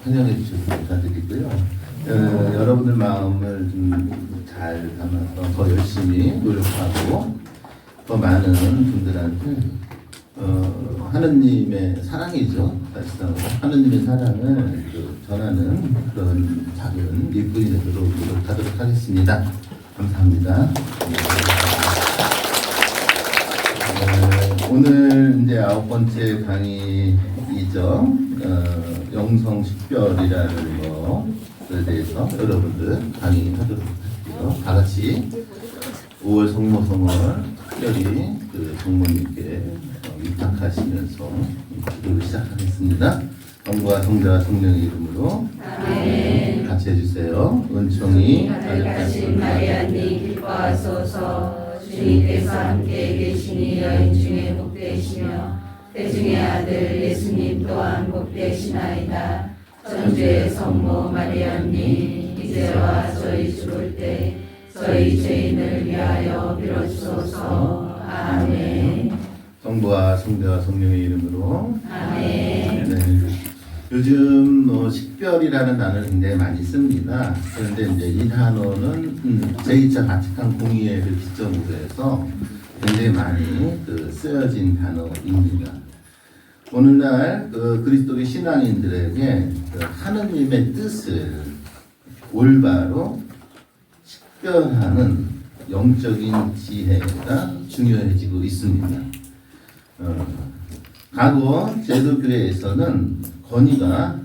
환영해 주셔서 감사드리고요. 여러분들 마음을 좀 잘 담아서 더 열심히 노력하고 더 많은 분들한테 하느님의 사랑이죠. 사실상 하느님의 사랑을 전하는 그런 작은 일꾼이 되도록 노력하도록 하겠습니다. 감사합니다. 오늘 이제 9번째 강의이죠. 영성식별이라는 것에 대해서 여러분들 강의하도록 할게요. 다 같이 5월 성모성을 특별히 그 성모님께 위탁하시면서 기도를 시작하겠습니다. 성부와 성자와 성령의 이름으로 아멘. 같이 해주세요. 은총이 가득하신 마리아님 기뻐하소서. 주님께서 함께 계시니 여인 중에 복되시며 태중의 아들 예수님 또한 복되시나이다. 천주의 성모 마리아님 이제와 저희 죽을 때 저희 죄인을 위하여 빌어주소서. 아멘. 성부와 성자와 성령의 이름으로 아멘. 네. 요즘 식별이라는 단어를 굉장히 많이 씁니다. 그런데 이제 이 단어는 제2차 바티칸 공의회를 기점으로 해서 굉장히 많이 쓰여진 단어입니다. 오늘날 그리스도의 신앙인들에게 하느님의 뜻을 올바로 식별하는 영적인 지혜가 중요해지고 있습니다. 과거 제도교회에서는 권위가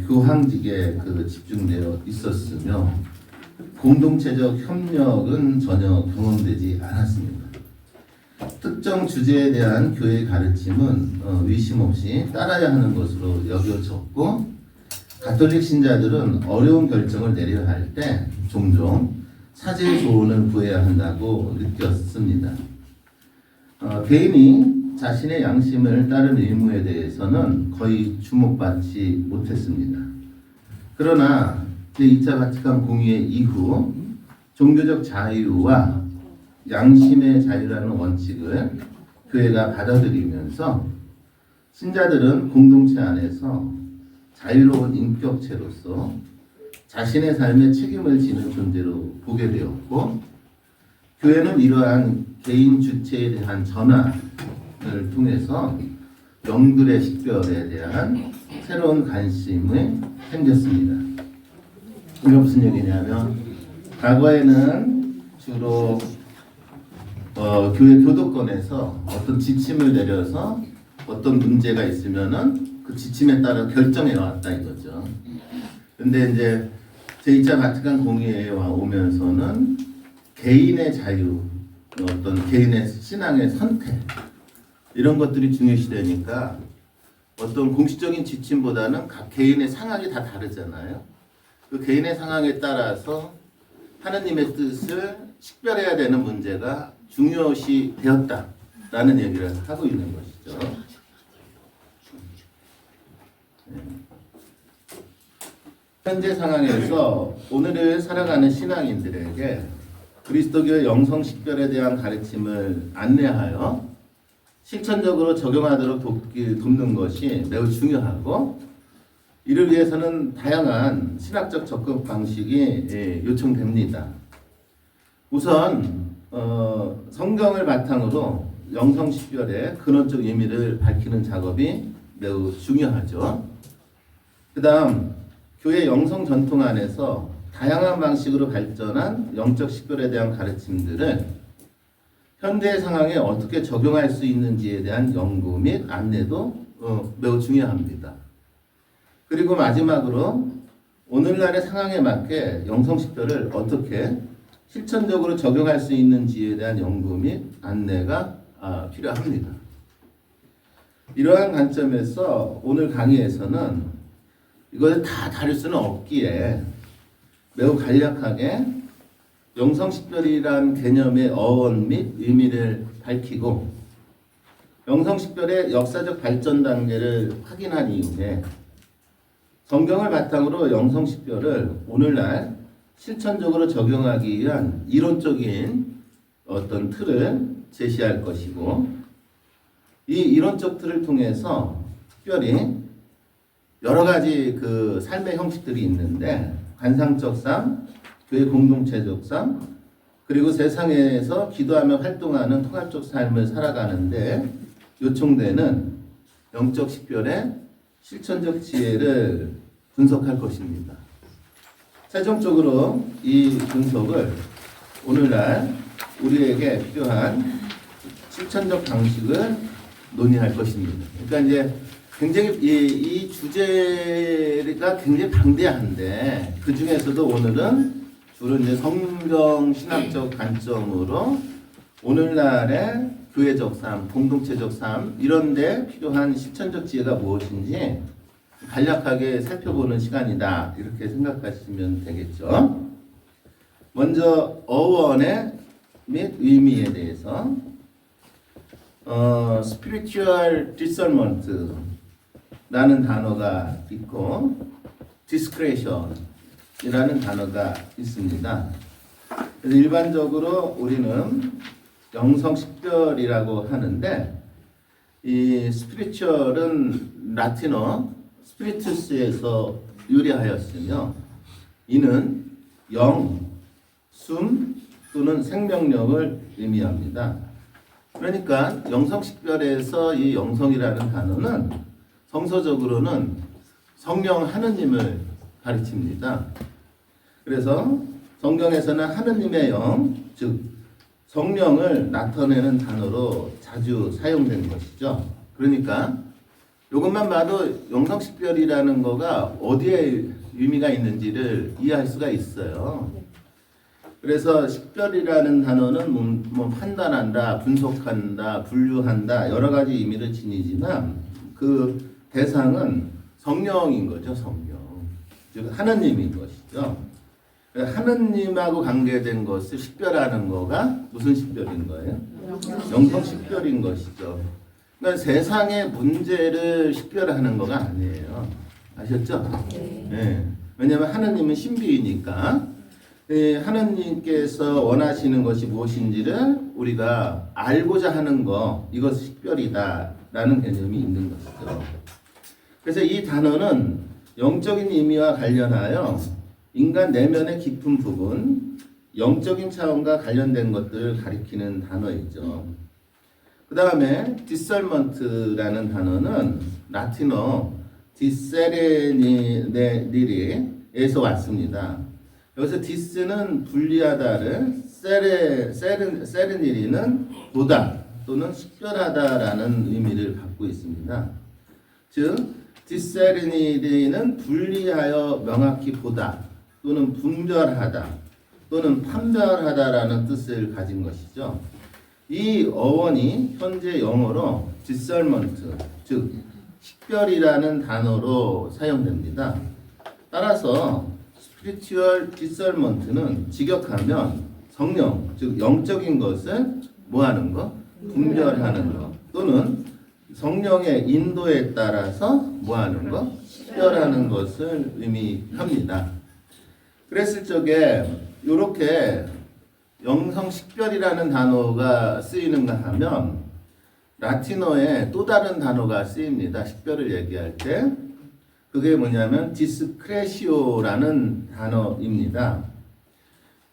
교황직에 집중되어 있었으며 공동체적 협력은 전혀 경험되지 않았습니다. 특정 주제에 대한 교회의 가르침은 의심 없이 따라야 하는 것으로 여겨졌고 가톨릭 신자들은 어려운 결정을 내려야 할 때 종종 사제의 조언을 구해야 한다고 느꼈습니다. 개인이 자신의 양심을 따른 의무에 대해서는 거의 주목받지 못했습니다. 그러나 제2차 바티칸 공의회 이후 종교적 자유와 양심의 자유라는 원칙을 교회가 받아들이면서 신자들은 공동체 안에서 자유로운 인격체로서 자신의 삶에 책임을 지는 존재로 보게 되었고 교회는 이러한 개인 주체에 대한 전환을 통해서 영들의 식별에 대한 새로운 관심이 생겼습니다. 이게 무슨 얘기냐면 과거에는 주로 교회 교도권에서 어떤 지침을 내려서 어떤 문제가 있으면은 그 지침에 따라 결정해 왔다 이거죠. 근데 이제 제2차 바티칸 공의회에 오면서는 개인의 자유, 어떤 개인의 신앙의 선택 이런 것들이 중요시되니까 어떤 공식적인 지침보다는 각 개인의 상황이 다 다르잖아요. 그 개인의 상황에 따라서 하느님의 뜻을 식별해야 되는 문제가 중요시 되었다라는 얘기를 하고 있는 것이죠. 현재 상황에서 오늘을 살아가는 신앙인들에게 그리스도교의 영성식별에 대한 가르침을 안내하여 실천적으로 적용하도록 돕는 것이 매우 중요하고 이를 위해서는 다양한 신학적 접근 방식이 요청됩니다. 우선 성경을 바탕으로 영성식별의 근원적 의미를 밝히는 작업이 매우 중요하죠. 그 다음 교회 영성 전통 안에서 다양한 방식으로 발전한 영적 식별에 대한 가르침들을 현대 상황에 어떻게 적용할 수 있는지에 대한 연구 및 안내도 매우 중요합니다. 그리고 마지막으로 오늘날의 상황에 맞게 영성식별을 어떻게 실천적으로 적용할 수 있는지에 대한 연구 및 안내가 필요합니다. 이러한 관점에서 오늘 강의에서는 이걸 다 다룰 수는 없기에 매우 간략하게 영성식별이란 개념의 어원 및 의미를 밝히고 영성식별의 역사적 발전 단계를 확인한 이후에 성경을 바탕으로 영성식별을 오늘날 실천적으로 적용하기 위한 이론적인 어떤 틀을 제시할 것이고 이 이론적들을 통해서 특별히 여러 가지 그 삶의 형식들이 있는데 관상적 삶, 교회 공동체적 삶, 그리고 세상에서 기도하며 활동하는 통합적 삶을 살아가는데 요청되는 영적 식별의 실천적 지혜를 분석할 것입니다. 최종적으로 이 분석을 오늘날 우리에게 필요한 실천적 방식을 논의할 것입니다. 그러니까 이제 굉장히 이 주제가 굉장히 방대한데 그 중에서도 오늘은 주로 이제 성경 신학적 관점으로 오늘날의 교회적 삶, 공동체적 삶 이런 데 필요한 실천적 지혜가 무엇인지 간략하게 살펴보는 시간이다. 이렇게 생각하시면 되겠죠. 먼저 어원의 및 의미에 대해서 spiritual discernment 라는 단어가 있고 discretion 이라는 단어가 있습니다. 그래서 일반적으로 우리는 영성식별이라고 하는데 이 spiritual은 라틴어 spiritus에서 유래하였으며 이는 영, 숨 또는 생명력을 의미합니다. 그러니까 영성식별에서 이 영성이라는 단어는 성서적으로는 성령 하느님을 가르칩니다. 그래서 성경에서는 하느님의 영, 즉 성령을 나타내는 단어로 자주 사용된 것이죠. 그러니까 이것만 봐도 영성식별이라는 거가 어디에 의미가 있는지를 이해할 수가 있어요. 그래서 식별이라는 단어는 뭐 판단한다, 분석한다, 분류한다 여러 가지 의미를 지니지만 그 대상은 성령인 거죠. 성령. 즉 하느님인 것이죠. 하느님하고 관계된 것을 식별하는 거가 무슨 식별인 거예요? 영성식별인 것이죠. 그러니까 세상의 문제를 식별하는 거가 아니에요. 아셨죠? 네. 왜냐하면 하느님은 신비이니까 하느님께서 원하시는 것이 무엇인지를 우리가 알고자 하는 거 이것이 식별이다라는 개념이 있는 것이죠. 그래서 이 단어는 영적인 의미와 관련하여 인간 내면의 깊은 부분, 영적인 차원과 관련된 것들을 가리키는 단어이죠. 그 다음에 discernment라는 단어는 라틴어 discernere.에서 왔습니다. 여기서 dis는 분리하다를 seren이는 보다 또는 식별하다라는 의미를 갖고 있습니다. 즉 discernire는 분리하여 명확히 보다 또는 분별하다 또는 판별하다라는 뜻을 가진 것이죠. 이 어원이 현재 영어로 discernment, 즉 식별이라는 단어로 사용됩니다. 따라서 spiritual discernment는 직역하면 성령, 즉 영적인 것을 뭐하는 거? 분별하는 것 또는 성령의 인도에 따라서 뭐하는 것? 식별하는 것을 의미합니다. 그랬을 적에 이렇게 영성식별이라는 단어가 쓰이는가 하면 라틴어에 또 다른 단어가 쓰입니다. 식별을 얘기할 때 그게 뭐냐면 discretio라는 단어입니다.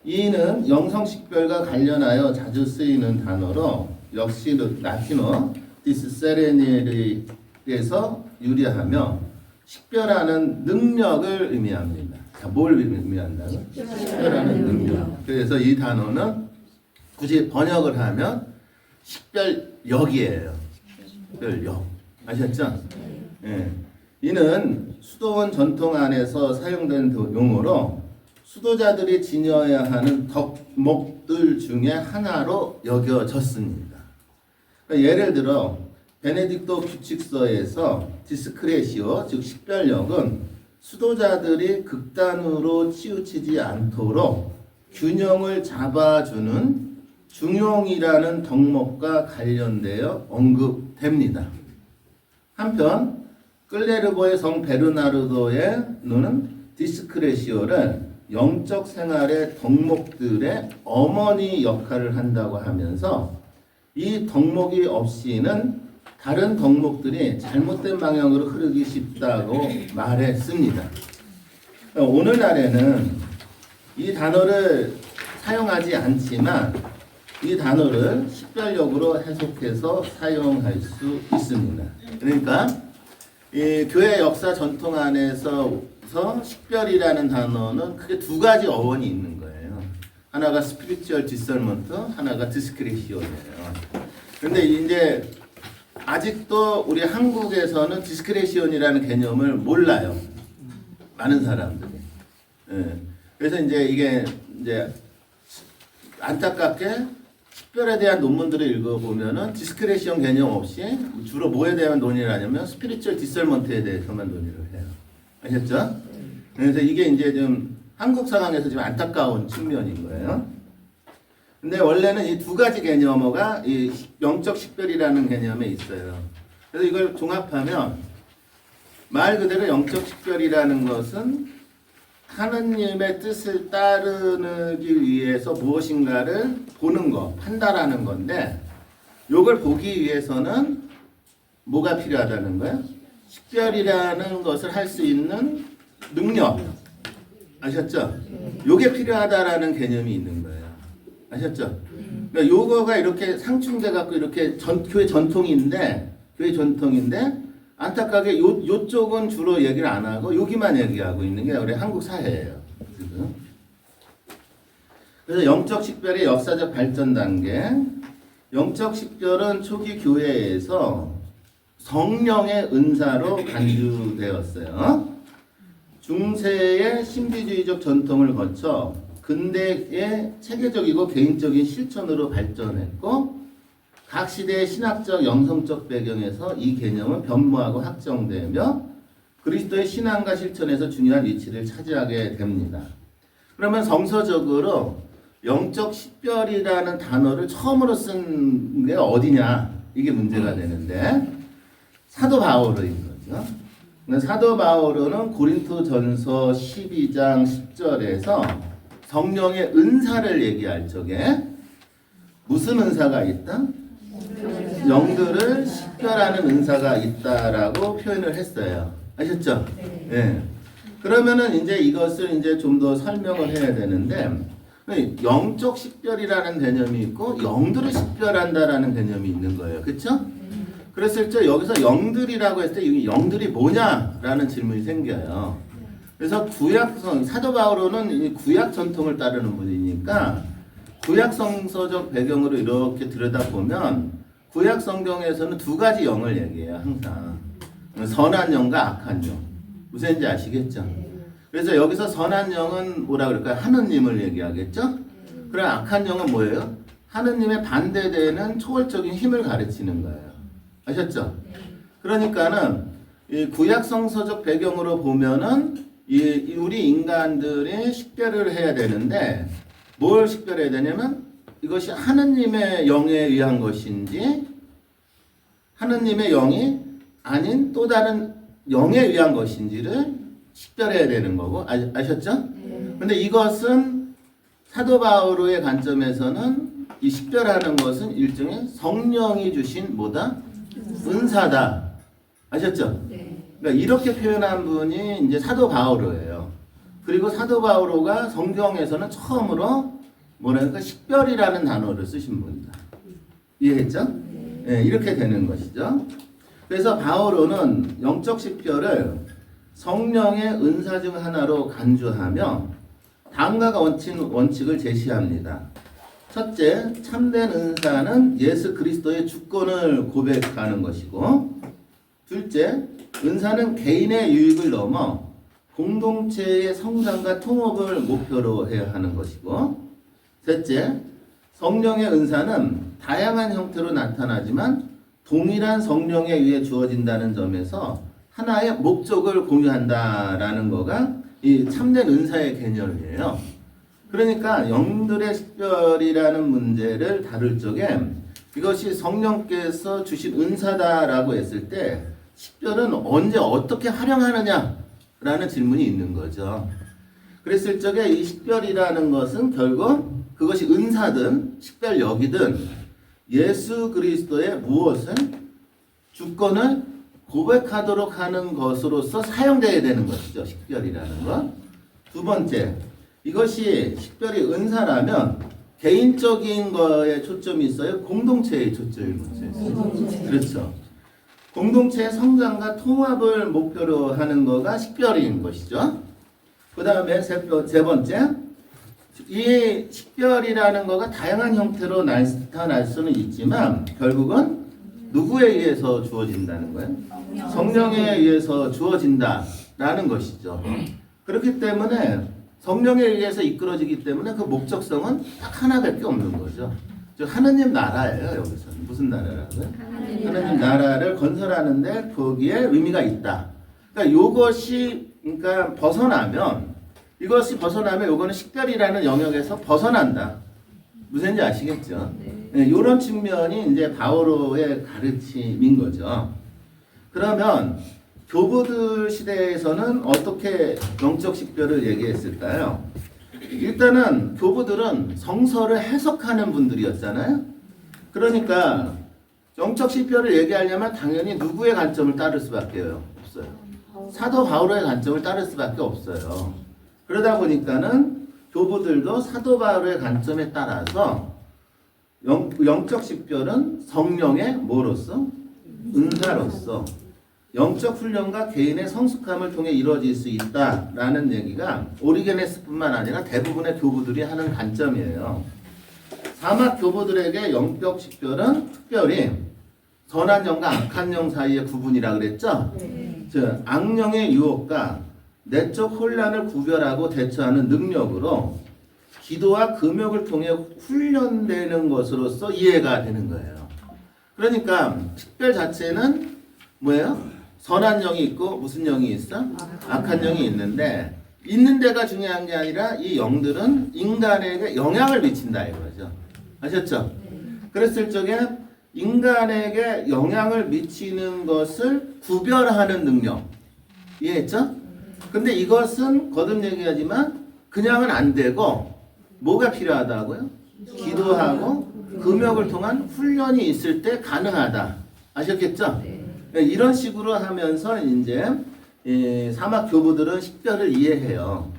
이는 영성식별과 관련하여 자주 쓰이는 단어로 역시 라틴어 discernire에서 유래하며 식별하는 능력을 의미합니다. 자, 뭘 의미한다고? 식별하는 능력. 그래서 이 단어는 굳이 번역을 하면 식별력이에요. 식별력. 아셨죠? 예. 이는 수도원 전통 안에서 사용된 용어로 수도자들이 지녀야 하는 덕목들 중에 하나로 여겨졌습니다. 그러니까 예를 들어 베네딕토 규칙서에서 디스크레시오, 즉 식별력은 수도자들이 극단으로 치우치지 않도록 균형을 잡아주는 중용이라는 덕목과 관련되어 언급됩니다. 한편 클레르보의 성 베르나르도에는 디스크레시오를 영적 생활의 덕목들의 어머니 역할을 한다고 하면서 이 덕목이 없이는 다른 덕목들이 잘못된 방향으로 흐르기 쉽다고 말했습니다. 오늘날에는 이 단어를 사용하지 않지만 이 단어를 식별력으로 해석해서 사용할 수 있습니다. 그러니까 이 교회 역사 전통 안에서 식별이라는 단어는 크게 두 가지 어원이 있는 거예요. 하나가 스피리추얼 디설먼트, 하나가 디스크레시온이에요. 근데 이제 아직도 우리 한국에서는 디스크레시온이라는 개념을 몰라요. 많은 사람들이. 예. 그래서 이제 이게 이제 안타깝게 식별에 대한 논문들을 읽어보면은 디스크레시온 개념 없이 주로 뭐에 대한 논의를 하냐면 스피리추얼 디설먼트에 대해서만 논의를 해요. 아셨죠? 그래서 이게 이제 좀 한국 상황에서 좀 안타까운 측면인 거예요. 근데 원래는 이 두 가지 개념어가 이 영적 식별이라는 개념에 있어요. 그래서 이걸 종합하면 말 그대로 영적 식별이라는 것은 하느님의 뜻을 따르기 위해서 무엇인가를 보는 것, 판단하는 건데 이걸 보기 위해서는 뭐가 필요하다는 거예요? 식별이라는 것을 할 수 있는 능력. 아셨죠? 요게 필요하다라는 개념이 있는 거예요. 아셨죠? 그러니까 요거가 이렇게 상충돼 갖고 이렇게 교회 전통인데 안타깝게 요쪽은 주로 얘기를 안 하고 여기만 얘기하고 있는 게 우리 한국 사회예요. 지금. 그래서 영적 식별의 역사적 발전 단계. 영적 식별은 초기 교회에서 성령의 은사로 간주되었어요. 중세의 신비주의적 전통을 거쳐 근대의 체계적이고 개인적인 실천으로 발전했고 각 시대의 신학적 영성적 배경에서 이 개념은 변모하고 확정되며 그리스도의 신앙과 실천에서 중요한 위치를 차지하게 됩니다. 그러면 정서적으로 영적 식별이라는 단어를 처음으로 쓴 게 어디냐 이게 문제가 되는데 사도 바오로인 거죠. 사도 바오로는 고린토전서 12장 10절에서 성령의 은사를 얘기할 적에 무슨 은사가 있다? 영들을 식별하는 은사가 있다라고 표현을 했어요. 아셨죠? 네. 그러면은 이제 이것을 이제 좀 더 설명을 해야 되는데 영적 식별이라는 개념이 있고 영들을 식별한다라는 개념이 있는 거예요. 그렇죠? 그랬을 때 여기서 영들이라고 했을 때 이 영들이 뭐냐라는 질문이 생겨요. 그래서 사도 바오로는 구약 전통을 따르는 분이니까 구약 성서적 배경으로 이렇게 들여다보면 구약 성경에서는 두 가지 영을 얘기해요. 항상 선한 영과 악한 영. 무슨지 아시겠죠? 그래서 여기서 선한 영은 뭐라 그럴까요? 하느님을 얘기하겠죠? 그럼 악한 영은 뭐예요? 하느님의 반대되는 초월적인 힘을 가르치는 거예요. 아셨죠? 그러니까는 이 구약 성서적 배경으로 보면은 우리 인간들이 식별을 해야 되는데 뭘 식별해야 되냐면 이것이 하느님의 영에 의한 것인지 하느님의 영이 아닌 또 다른 영에 의한 것인지를 식별해야 되는 거고 아셨죠? 근데 이것은 사도 바오로의 관점에서는 이 식별하는 것은 일종의 성령이 주신 뭐다? 은사다. 아셨죠? 그러니까 이렇게 표현한 분이 이제 사도 바오로예요. 그리고 사도 바오로가 성경에서는 처음으로 뭐랄까 식별이라는 단어를 쓰신 분이다. 이해했죠? 네, 이렇게 되는 것이죠. 그래서 바오로는 영적 식별을 성령의 은사 중 하나로 간주하며 다음과 원칙을 제시합니다. 첫째, 참된 은사는 예수 그리스도의 주권을 고백하는 것이고, 둘째, 은사는 개인의 유익을 넘어 공동체의 성장과 통합을 목표로 해야 하는 것이고, 셋째, 성령의 은사는 다양한 형태로 나타나지만 동일한 성령에 의해 주어진다는 점에서 하나의 목적을 공유한다라는 거가 이 참된 은사의 개념이에요. 그러니까 영들의 식별이라는 문제를 다룰 적에 이것이 성령께서 주신 은사다라고 했을 때 식별은 언제 어떻게 활용하느냐라는 질문이 있는 거죠. 그랬을 적에 이 식별이라는 것은 결국 그것이 은사든 식별력이든 예수 그리스도의 무엇을 주권을 고백하도록 하는 것으로서 사용되어야 되는 것이죠. 식별이라는 것. 두 번째, 이것이 식별이 은사라면 개인적인 거에 초점이 있어요? 공동체에 초점이 있어요? 그렇죠. 공동체의 성장과 통합을 목표로 하는 거가 식별인 것이죠. 그 다음에 세 번째, 이 식별이라는 거가 다양한 형태로 나타날 수는 있지만 결국은 누구에 의해서 주어진다는 거예요? 성령에 의해서 주어진다라는 것이죠. 그렇기 때문에 성령에 의해서 이끌어지기 때문에 그 목적성은 딱 하나밖에 없는 거죠. 즉 하느님 나라예요. 여기서는 무슨 나라라고요? 하느님 나라를 건설하는데 거기에 의미가 있다. 그러니까 이것이 그러니까 이것이 벗어나면 요거는 식별이라는 영역에서 벗어난다. 무슨 말인지 아시겠죠? 네, 이런 측면이 이제 바오로의 가르침인 거죠. 그러면 교부들 시대에서는 어떻게 영적 식별을 얘기했을까요? 일단은 교부들은 성서를 해석하는 분들이었잖아요. 그러니까 영적 식별을 얘기하려면 당연히 누구의 관점을 따를 수밖에 없어요. 사도 바오로의 관점을 따를 수밖에 없어요. 그러다 보니까는 교부들도 사도 바오로의 관점에 따라서 영적 식별은 성령의 뭐로서? 은사로서 영적 훈련과 개인의 성숙함을 통해 이루어질 수 있다라는 얘기가 오리게네스뿐만 아니라 대부분의 교부들이 하는 관점이에요. 사막 교부들에게 영적 식별은 특별히 선한 영과 악한 영 사이의 구분이라 그랬죠? 즉 악령의 유혹과 내적 혼란을 구별하고 대처하는 능력으로 기도와 금욕을 통해 훈련되는 것으로서 이해가 되는 거예요. 그러니까 식별 자체는 뭐예요? 선한 영이 있고 무슨 영이 있어? 악한 영이 있는데 있는 데가 중요한 게 아니라 이 영들은 인간에게 영향을 미친다 이거죠. 아셨죠? 그랬을 적에 인간에게 영향을 미치는 것을 구별하는 능력. 이해했죠? 근데 이것은 거듭 얘기하지만 그냥은 안 되고 뭐가 필요하다고요? 기도하고 금욕을 통한 훈련이 있을 때 가능하다. 아셨겠죠? 이런 식으로 하면서 이제 사막 교부들은 식별을 이해해요.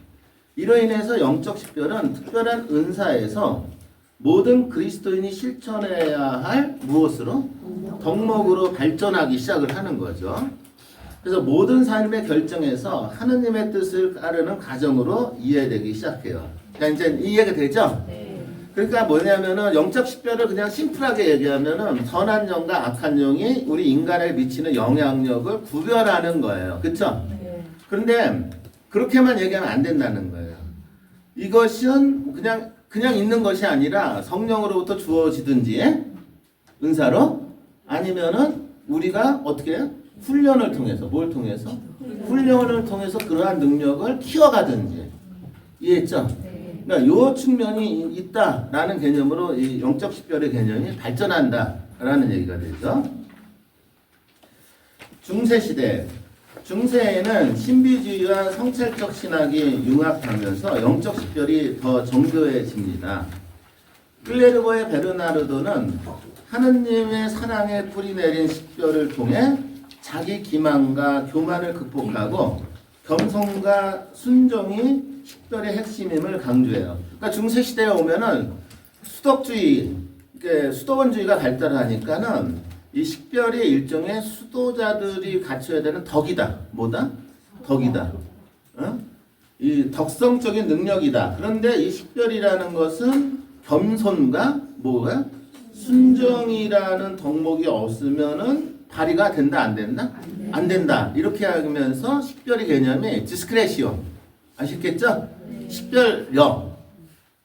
이로 인해서 영적 식별은 특별한 은사에서 모든 그리스도인이 실천해야 할 무엇으로? 덕목으로 발전하기 시작을 하는 거죠. 그래서 모든 삶의 결정에서 하느님의 뜻을 따르는 가정으로 이해되기 시작해요. 자, 이제 이해가 되죠? 그러니까 뭐냐면은 영적 식별을 그냥 심플하게 얘기하면은 선한 영과 악한 영이 우리 인간에 미치는 영향력을 구별하는 거예요. 그렇죠? 그런데 그렇게만 얘기하면 안 된다는 거예요. 이것은 그냥 있는 것이 아니라 성령으로부터 주어지든지 은사로 아니면은 우리가 어떻게 해요? 훈련을 통해서 뭘 통해서? 훈련을 통해서 그러한 능력을 키워가든지 이해했죠? 그러니까 요 측면이 있다라는 개념으로 이 영적 식별의 개념이 발전한다라는 얘기가 되죠. 중세시대 중세에는 신비주의와 성찰적 신학이 융합하면서 영적 식별이 더 정교해집니다. 클레르고의 베르나르도는 하느님의 사랑에 뿌리내린 식별을 통해 자기 기만과 교만을 극복하고 겸손과 순종이 식별의 핵심임을 강조해요. 그러니까 중세 시대에 오면은 수덕주의, 수도원주의가 발달하니까는 이 식별이 일종의 수도자들이 갖춰야 되는 덕이다. 뭐다? 덕이다. 이 덕성적인 능력이다. 그런데 이 식별이라는 것은 겸손과 뭐가? 순정이라는 덕목이 없으면은 발휘가 된다, 안 된다? 안 된다. 이렇게 하면서 식별의 개념이 디스크레시오. 아시겠죠? 식별력.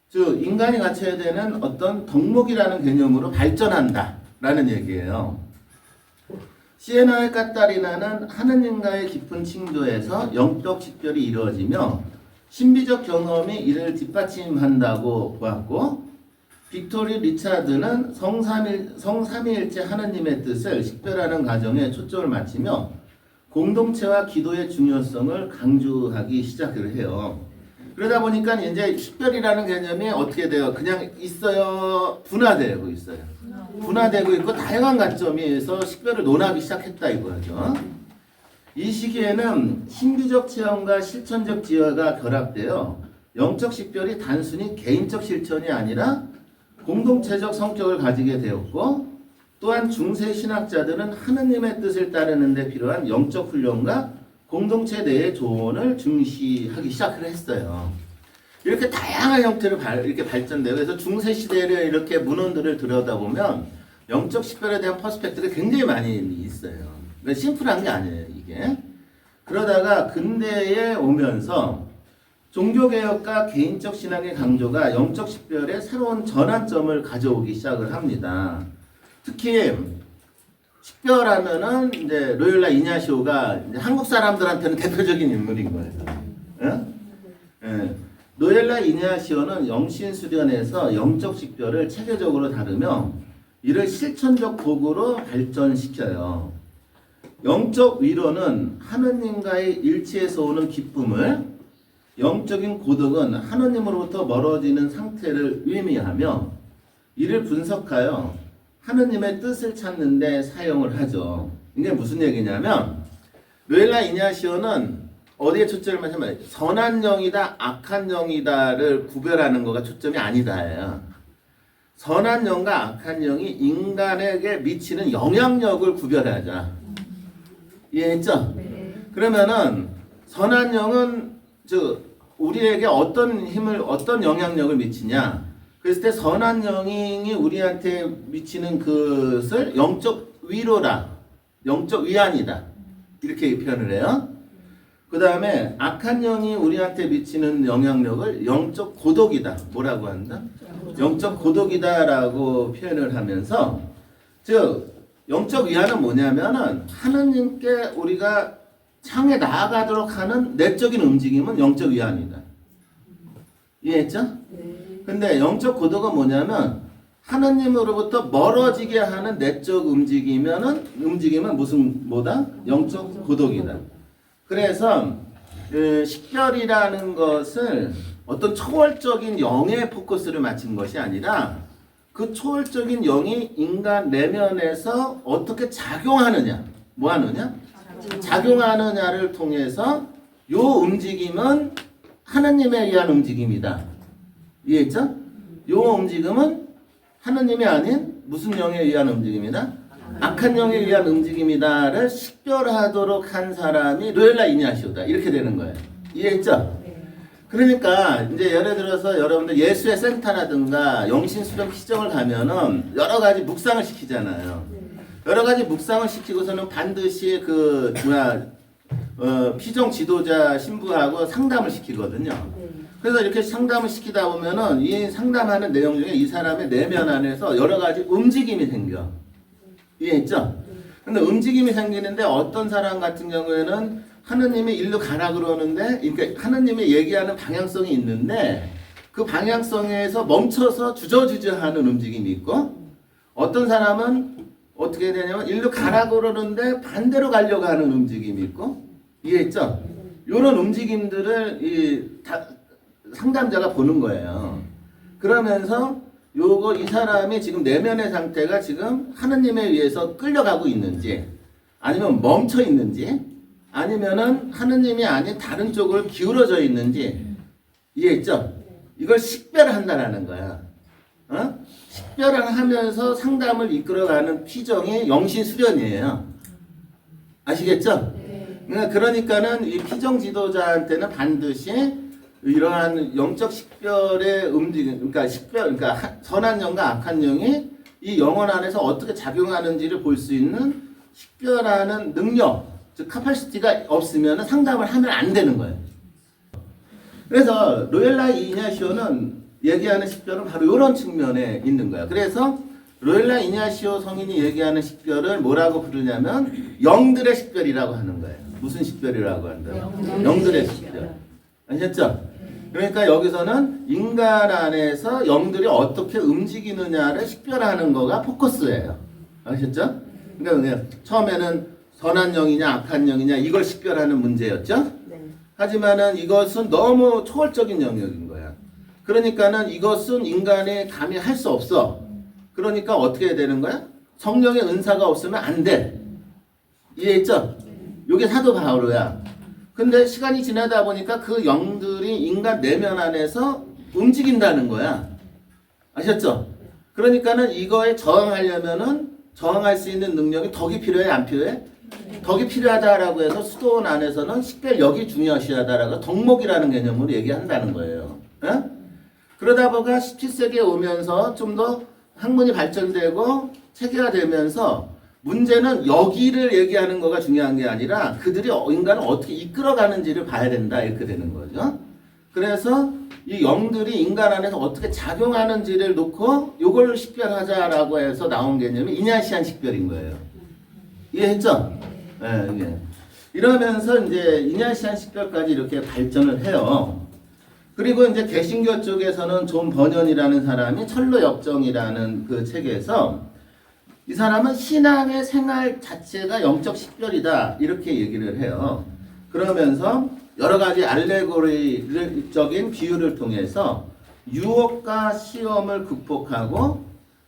즉, 인간이 갖춰야 되는 어떤 덕목이라는 개념으로 발전한다. 라는 얘기예요. 시에나의 카타리나는 하느님과의 깊은 칭조에서 영적 식별이 이루어지며 신비적 경험이 이를 뒷받침한다고 보았고, 빅토리 리차드는 성삼위일체 하느님의 뜻을 식별하는 과정에 초점을 맞추며 공동체와 기도의 중요성을 강조하기 시작을 해요. 그러다 보니까 이제 식별이라는 개념이 어떻게 돼요? 그냥 있어요? 분화되고 있어요. 분화되고 있고 다양한 관점에서 식별을 논하기 시작했다 이거죠. 이 시기에는 신비적 체험과 실천적 지혜가 결합되어 영적 식별이 단순히 개인적 실천이 아니라 공동체적 성격을 가지게 되었고, 또한 중세 신학자들은 하느님의 뜻을 따르는 데 필요한 영적 훈련과 공동체 내의 조언을 중시하기 시작을 했어요. 이렇게 다양한 형태로 이렇게 발전돼요. 그래서 중세 시대를 이렇게 문헌들을 들여다보면 영적 식별에 대한 퍼스펙트가 굉장히 많이 있어요. 그러니까 심플한 게 아니에요, 이게. 그러다가 근대에 오면서 종교개혁과 개인적 신앙의 강조가 영적 식별에 새로운 전환점을 가져오기 시작을 합니다. 특히 식별하면은 이제 로열라 이냐시오가 이제 한국 사람들한테는 대표적인 인물인 거예요. 예? 예. 로열라 이냐시오는 영신수련에서 영적 식별을 체계적으로 다루며 이를 실천적 도구로 발전시켜요. 영적 위로는 하느님과의 일치에서 오는 기쁨을, 영적인 고독은 하느님으로부터 멀어지는 상태를 의미하며 이를 분석하여 하느님의 뜻을 찾는 데 사용을 하죠. 이게 무슨 얘기냐면 로엘라 이냐시오는 어디에 초점을 맞추면 선한 영이다 악한 영이다를 구별하는 거가 초점이 아니다예요. 선한 영과 악한 영이 인간에게 미치는 영향력을 구별하자. 이해했죠? 네. 그러면은 선한 영은 우리에게 어떤 힘을, 어떤 영향력을 미치냐? 그랬을 때 선한 영이 우리한테 미치는 것을 영적 위로다, 영적 위안이다, 이렇게 표현을 해요. 그 다음에 악한 영이 우리한테 미치는 영향력을 영적 고독이다, 뭐라고 한다? 영적 고독이다라고 표현을 하면서, 즉 영적 위안은 뭐냐면은 하나님께 우리가 향해 나아가도록 하는 내적인 움직임은 영적 위안이다. 이해했죠? 네. 근데 영적 고독은 뭐냐면 하나님으로부터 멀어지게 하는 내적 움직임은 무슨 뭐다? 영적 고독이다. 그래서 식별이라는 것을 어떤 초월적인 영의 포커스를 맞춘 것이 아니라 그 초월적인 영이 인간 내면에서 어떻게 작용하느냐, 뭐 하느냐? 작용하느냐를 통해서 요 움직임은 하나님에 의한 움직임이다. 이해했죠? 요 움직임은 하나님이 아닌 무슨 영에 의한 움직임이다? 악한 영에 의한 움직임이다를 식별하도록 한 사람이 로엘라 이냐시오다. 이렇게 되는 거예요. 이해했죠? 그러니까 이제 예를 들어서 여러분들 예수의 센터라든가 영신수련 피정을 가면은 여러 가지 묵상을 시키잖아요. 여러 가지 묵상을 시키고서는 반드시 피정 지도자 신부하고 상담을 시키거든요. 그래서 이렇게 상담을 시키다 보면은 이 상담하는 내용 중에 이 사람의 내면 안에서 여러 가지 움직임이 생겨. 이해했죠? 근데 움직임이 생기는데 어떤 사람 같은 경우에는 하느님이 일로 가라 그러는데, 그러니까 하느님이 얘기하는 방향성이 있는데 그 방향성에서 멈춰서 주저주저하는 움직임이 있고, 어떤 사람은 어떻게 되냐면 일로 가라 그러는데 반대로 가려고 하는 움직임이 있고, 이해했죠? 이런 움직임들을 상담자가 보는 거예요. 그러면서 이 사람이 지금 내면의 상태가 지금 하느님에 의해서 끌려가고 있는지, 아니면 멈춰 있는지, 아니면은 하느님이 아닌 다른 쪽으로 기울어져 있는지, 이해했죠? 이걸 식별한다라는 거야. 식별을 하면서 상담을 이끌어가는 피정이 영신수련이에요. 아시겠죠? 그러니까는 이 피정 지도자한테는 반드시 이러한 영적 식별의 움직임, 그러니까 선한 영과 악한 영이 이 영혼 안에서 어떻게 작용하는지를 볼 수 있는 식별하는 능력, 즉 카파시티가 없으면 상담을 하면 안 되는 거예요. 그래서 로엘라 이냐시오는 얘기하는 식별은 바로 이런 측면에 있는 거예요. 그래서 로엘라 이냐시오 성인이 얘기하는 식별을 뭐라고 부르냐면 영들의 식별이라고 하는 거예요. 무슨 식별이라고 한다고? 영들의 식별. 아셨죠? 그러니까 여기서는 인간 안에서 영들이 어떻게 움직이느냐를 식별하는 거가 포커스예요. 아셨죠? 그러니까 처음에는 선한 영이냐 악한 영이냐 이걸 식별하는 문제였죠? 하지만은 이것은 너무 초월적인 영역인 거야. 그러니까는 이것은 인간이 감히 할 수 없어. 그러니까 어떻게 해야 되는 거야? 성령의 은사가 없으면 안 돼. 이해했죠? 이게 사도 바오로야. 근데 시간이 지나다 보니까 그 영들이 인간 내면 안에서 움직인다는 거야. 아셨죠? 그러니까는 이거에 저항하려면은 저항할 수 있는 능력이 덕이 필요해, 안 필요해? 덕이 필요하다라고 해서 수도원 안에서는 식별력이 중요시하다라고 덕목이라는 개념으로 얘기한다는 거예요. 에? 그러다 보니까 17세기에 오면서 좀 더 학문이 발전되고 체계화되면서 문제는 여기를 얘기하는 거가 중요한 게 아니라 그들이 인간을 어떻게 이끌어가는지를 봐야 된다 이렇게 되는 거죠. 그래서 이 영들이 인간 안에서 어떻게 작용하는지를 놓고 이걸 식별하자라고 해서 나온 개념이 이냐시안 식별인 거예요. 이해했죠? 네, 이게. 이러면서 이제 이냐시안 식별까지 이렇게 발전을 해요. 그리고 이제 개신교 쪽에서는 존 버년이라는 사람이 철로 역정이라는 그 책에서 이 사람은 신앙의 생활 자체가 영적 식별이다 이렇게 얘기를 해요. 그러면서 여러 가지 알레고리적인 비유를 통해서 유혹과 시험을 극복하고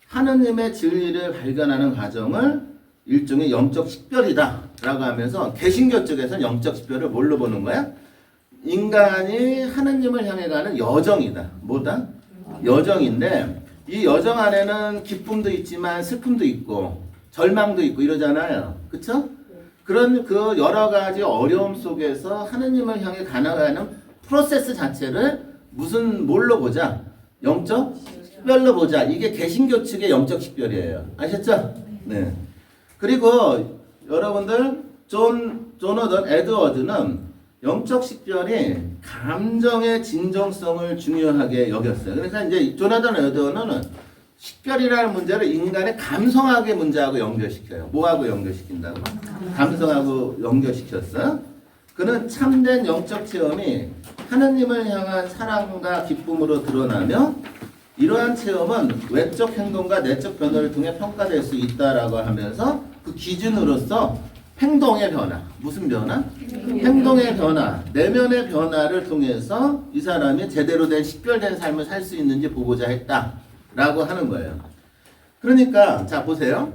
하느님의 진리를 발견하는 과정을 일종의 영적 식별이다 라고 하면서 개신교 쪽에서는 영적 식별을 뭘로 보는 거야? 인간이 하느님을 향해 가는 여정이다. 뭐다? 여정인데 이 여정 안에는 기쁨도 있지만 슬픔도 있고 절망도 있고 이러잖아요. 그쵸? 그런 그 여러 가지 어려움 속에서 하느님을 향해 가나가는 프로세스 자체를 뭘로 보자? 영적 식별로 보자. 이게 개신교 측의 영적 식별이에요. 아셨죠? 네. 그리고 여러분들 조너던 에드워드는 영적 식별이 감정의 진정성을 중요하게 여겼어요. 그러니까 이제 조나단 에드워드는 식별이라는 문제를 인간의 감성학의 문제하고 연결시켜요. 뭐하고 연결시킨다고? 감성하고 연결시켰어요. 그는 참된 영적 체험이 하느님을 향한 사랑과 기쁨으로 드러나며 이러한 체험은 외적 행동과 내적 변화를 통해 평가될 수 있다라고 하면서 그 기준으로서 행동의 변화, 무슨 변화? 행동의 변화, 내면의 변화를 통해서 이 사람이 제대로 된 식별된 삶을 살 수 있는지 보고자 했다라고 하는 거예요. 그러니까 자 보세요.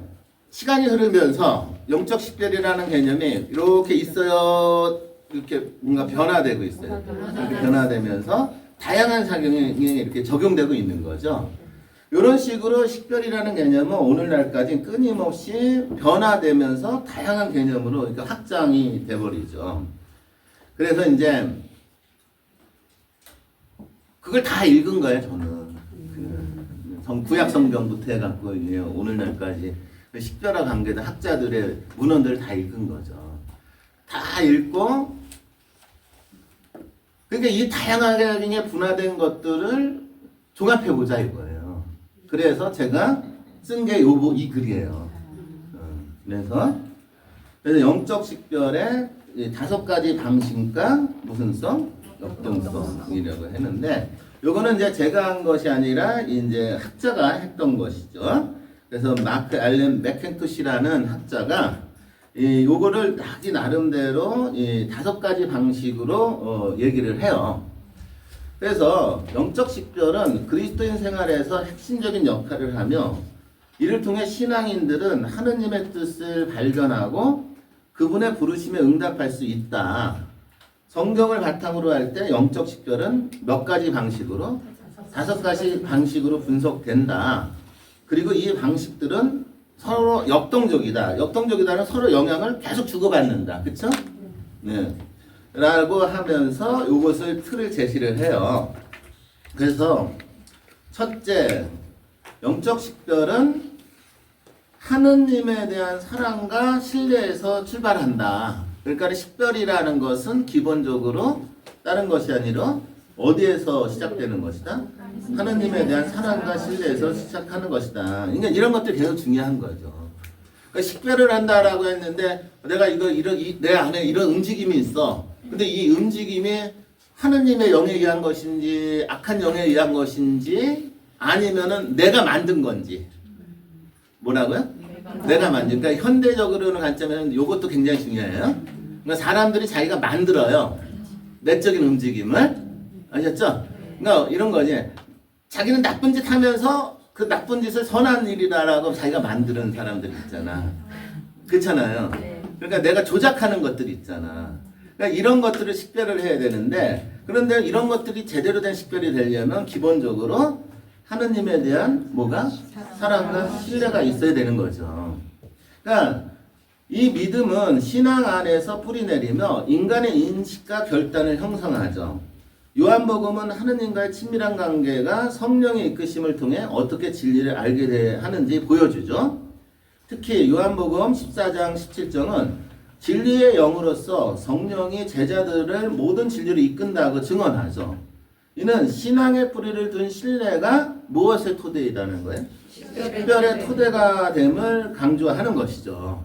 시간이 흐르면서 영적 식별이라는 개념이 이렇게 있어요. 이렇게 뭔가 변화되고 있어요. 이렇게 변화되면서 다양한 작용이 이렇게 적용되고 있는 거죠. 이런 식으로 식별이라는 개념은 오늘날까지 끊임없이 변화되면서 다양한 개념으로 그러니까 확장이 돼버리죠. 그래서 이제 그걸 다 읽은 거예요, 저는. 구약 성경부터 해갖고 오늘날까지 식별과 관계된 학자들의 문헌들을 다 읽은 거죠. 다 읽고 그러니까 이 다양하게 분화된 것들을 종합해보자 이거예요. 그래서 제가 쓴 게 이 글이에요. 그래서 영적 식별의 5가지 방식과 무슨 성? 역동성이라고 했는데 요거는 이제 제가 한 것이 아니라 이제 학자가 했던 것이죠. 그래서 마크 앨런 맥켄토시라는 학자가 요거를 자기 나름대로 5가지 방식으로 얘기를 해요. 그래서 영적 식별은 그리스도인 생활에서 핵심적인 역할을 하며 이를 통해 신앙인들은 하느님의 뜻을 발견하고 그분의 부르심에 응답할 수 있다. 성경을 바탕으로 할 때 영적 식별은 몇 가지 방식으로? 5가지 방식으로 분석된다. 그리고 이 방식들은 서로 역동적이다. 역동적이다는 서로 영향을 계속 주고받는다. 그쵸? 네. 라고 하면서 이것을 틀을 제시를 해요. 그래서 첫째, 영적 식별은 하느님에 대한 사랑과 신뢰에서 출발한다. 그러니까 식별이라는 것은 기본적으로 다른 것이 아니라 어디에서 시작되는 것이다? 하느님에 대한 사랑과 신뢰에서 시작하는 것이다. 그러니까 이런 것들이 계속 중요한 거죠. 그러니까 식별을 한다라고 했는데 내가 내 안에 이런 움직임이 있어. 근데 이 움직임이 하느님의 영에 의한 것인지 악한 영에 의한 것인지 아니면은 내가 만든 건지. 뭐라고요? 내가 만든. 그러니까 현대적으로는 관점에는 이것도 굉장히 중요해요. 그러니까 사람들이 자기가 만들어요. 내적인 움직임을. 아셨죠? 그러니까 이런 거지. 자기는 나쁜 짓 하면서 그 나쁜 짓을 선한 일이다라고 자기가 만드는 사람들 있잖아. 그렇잖아요. 그러니까 내가 조작하는 것들 있잖아. 그러니까 이런 것들을 식별을 해야 되는데, 그런데 이런 것들이 제대로 된 식별이 되려면 기본적으로 하느님에 대한 뭐가? 사랑과 신뢰가 있어야 되는 거죠. 그러니까 이 믿음은 신앙 안에서 뿌리내리며 인간의 인식과 결단을 형성하죠. 요한복음은 하느님과의 친밀한 관계가 성령의 이끄심을 통해 어떻게 진리를 알게 하는지 보여주죠. 특히 요한복음 14장 17절은 진리의 영으로서 성령이 제자들을 모든 진리로 이끈다고 증언하죠. 이는 신앙의 뿌리를 둔 신뢰가 무엇의 토대이라는 거예요? 식별의 토대가 됨을 강조하는 것이죠.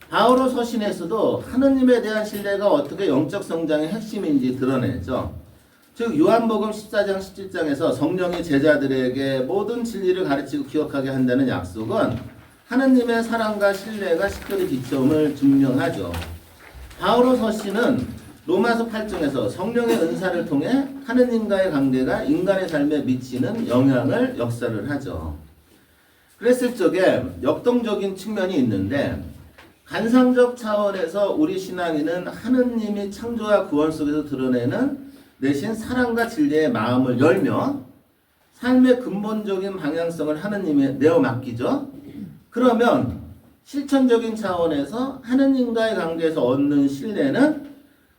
바오로 서신에서도 하느님에 대한 신뢰가 어떻게 영적 성장의 핵심인지 드러내죠. 즉 요한복음 14장 17장에서 성령이 제자들에게 모든 진리를 가르치고 기억하게 한다는 약속은 하느님의 사랑과 신뢰가 식별의 기점을 증명하죠. 바오로 서신은 로마서 8장에서 성령의 은사를 통해 하느님과의 관계가 인간의 삶에 미치는 영향을 역사를 하죠. 그랬을 적에 역동적인 측면이 있는데, 관상적 차원에서 우리 신앙인은 하느님이 창조와 구원 속에서 드러내는 내신 사랑과 진리의 마음을 열며 삶의 근본적인 방향성을 하느님에 내어 맡기죠. 그러면 실천적인 차원에서 하느님과의 관계에서 얻는 신뢰는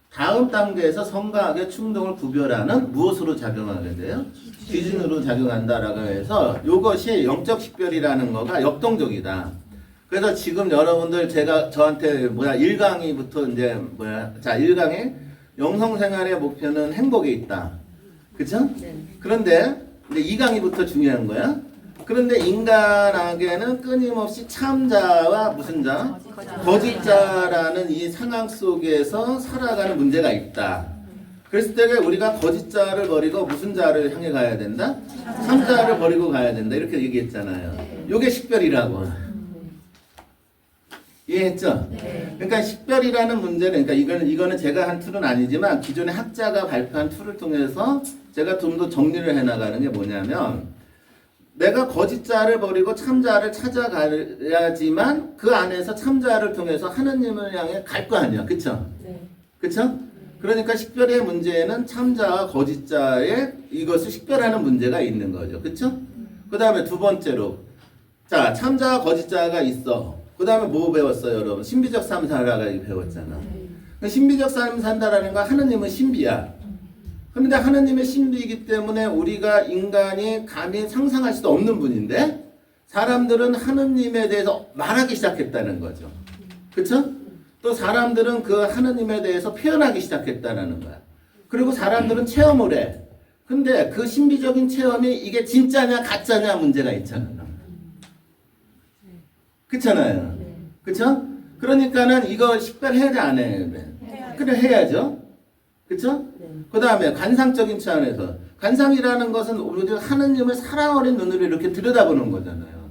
다음 단계에서 성과학의 충동을 구별하는 무엇으로 작용하게 돼요? 기준으로 작용한다라고 해서 이것이 영적 식별이라는 거가 역동적이다. 그래서 지금 여러분들 제가 저한테 1강의부터 이제 자 1강의 영성생활의 목표는 행복에 있다. 그쵸? 그런데 이제 2강의부터 중요한 거야. 그런데 인간에게는 끊임없이 참자와 무슨 자? 거짓자라는 이 상황 속에서 살아가는 문제가 있다. 그랬을 때 우리가 거짓자를 버리고 무슨 자를 향해 가야 된다? 참자를 버리고 가야 된다. 이렇게 얘기했잖아요. 이게 식별이라고. 이해했죠? 그러니까 식별이라는 문제는, 그러니까 이거는 제가 한 툴은 아니지만 기존의 학자가 발표한 툴을 통해서 제가 좀 더 정리를 해나가는 게 뭐냐면, 내가 거짓자를 버리고 참자를 찾아가야지만 그 안에서 참자를 통해서 하느님을 향해 갈 거 아니야. 그쵸? 그쵸? 그러니까 식별의 문제에는 참자와 거짓자의 이것을 식별하는 문제가 있는 거죠. 그쵸? 그 다음에 두 번째로, 자, 참자와 거짓자가 있어. 그 다음에 뭐 배웠어요, 여러분? 신비적 삶 살아가 배웠잖아. 신비적 삶 산다라는 건 하느님은 신비야. 그런데 하느님의 신비이기 때문에 우리가 인간이 감히 상상할 수도 없는 분인데 사람들은 하느님에 대해서 말하기 시작했다는 거죠. 그쵸? 또 사람들은 그 하느님에 대해서 표현하기 시작했다는 거야. 그리고 사람들은 체험을 해. 근데 그 신비적인 체험이 이게 진짜냐 가짜냐 문제가 있잖아요. 그렇잖아요. 그쵸? 그러니까는 이거 식별해야 돼, 안 해야 돼? 그래, 해야죠. 그쵸? 그 다음에 관상적인 차원에서. 관상이라는 것은 우리가 하느님을 사랑 어린 눈으로 이렇게 들여다보는 거잖아요.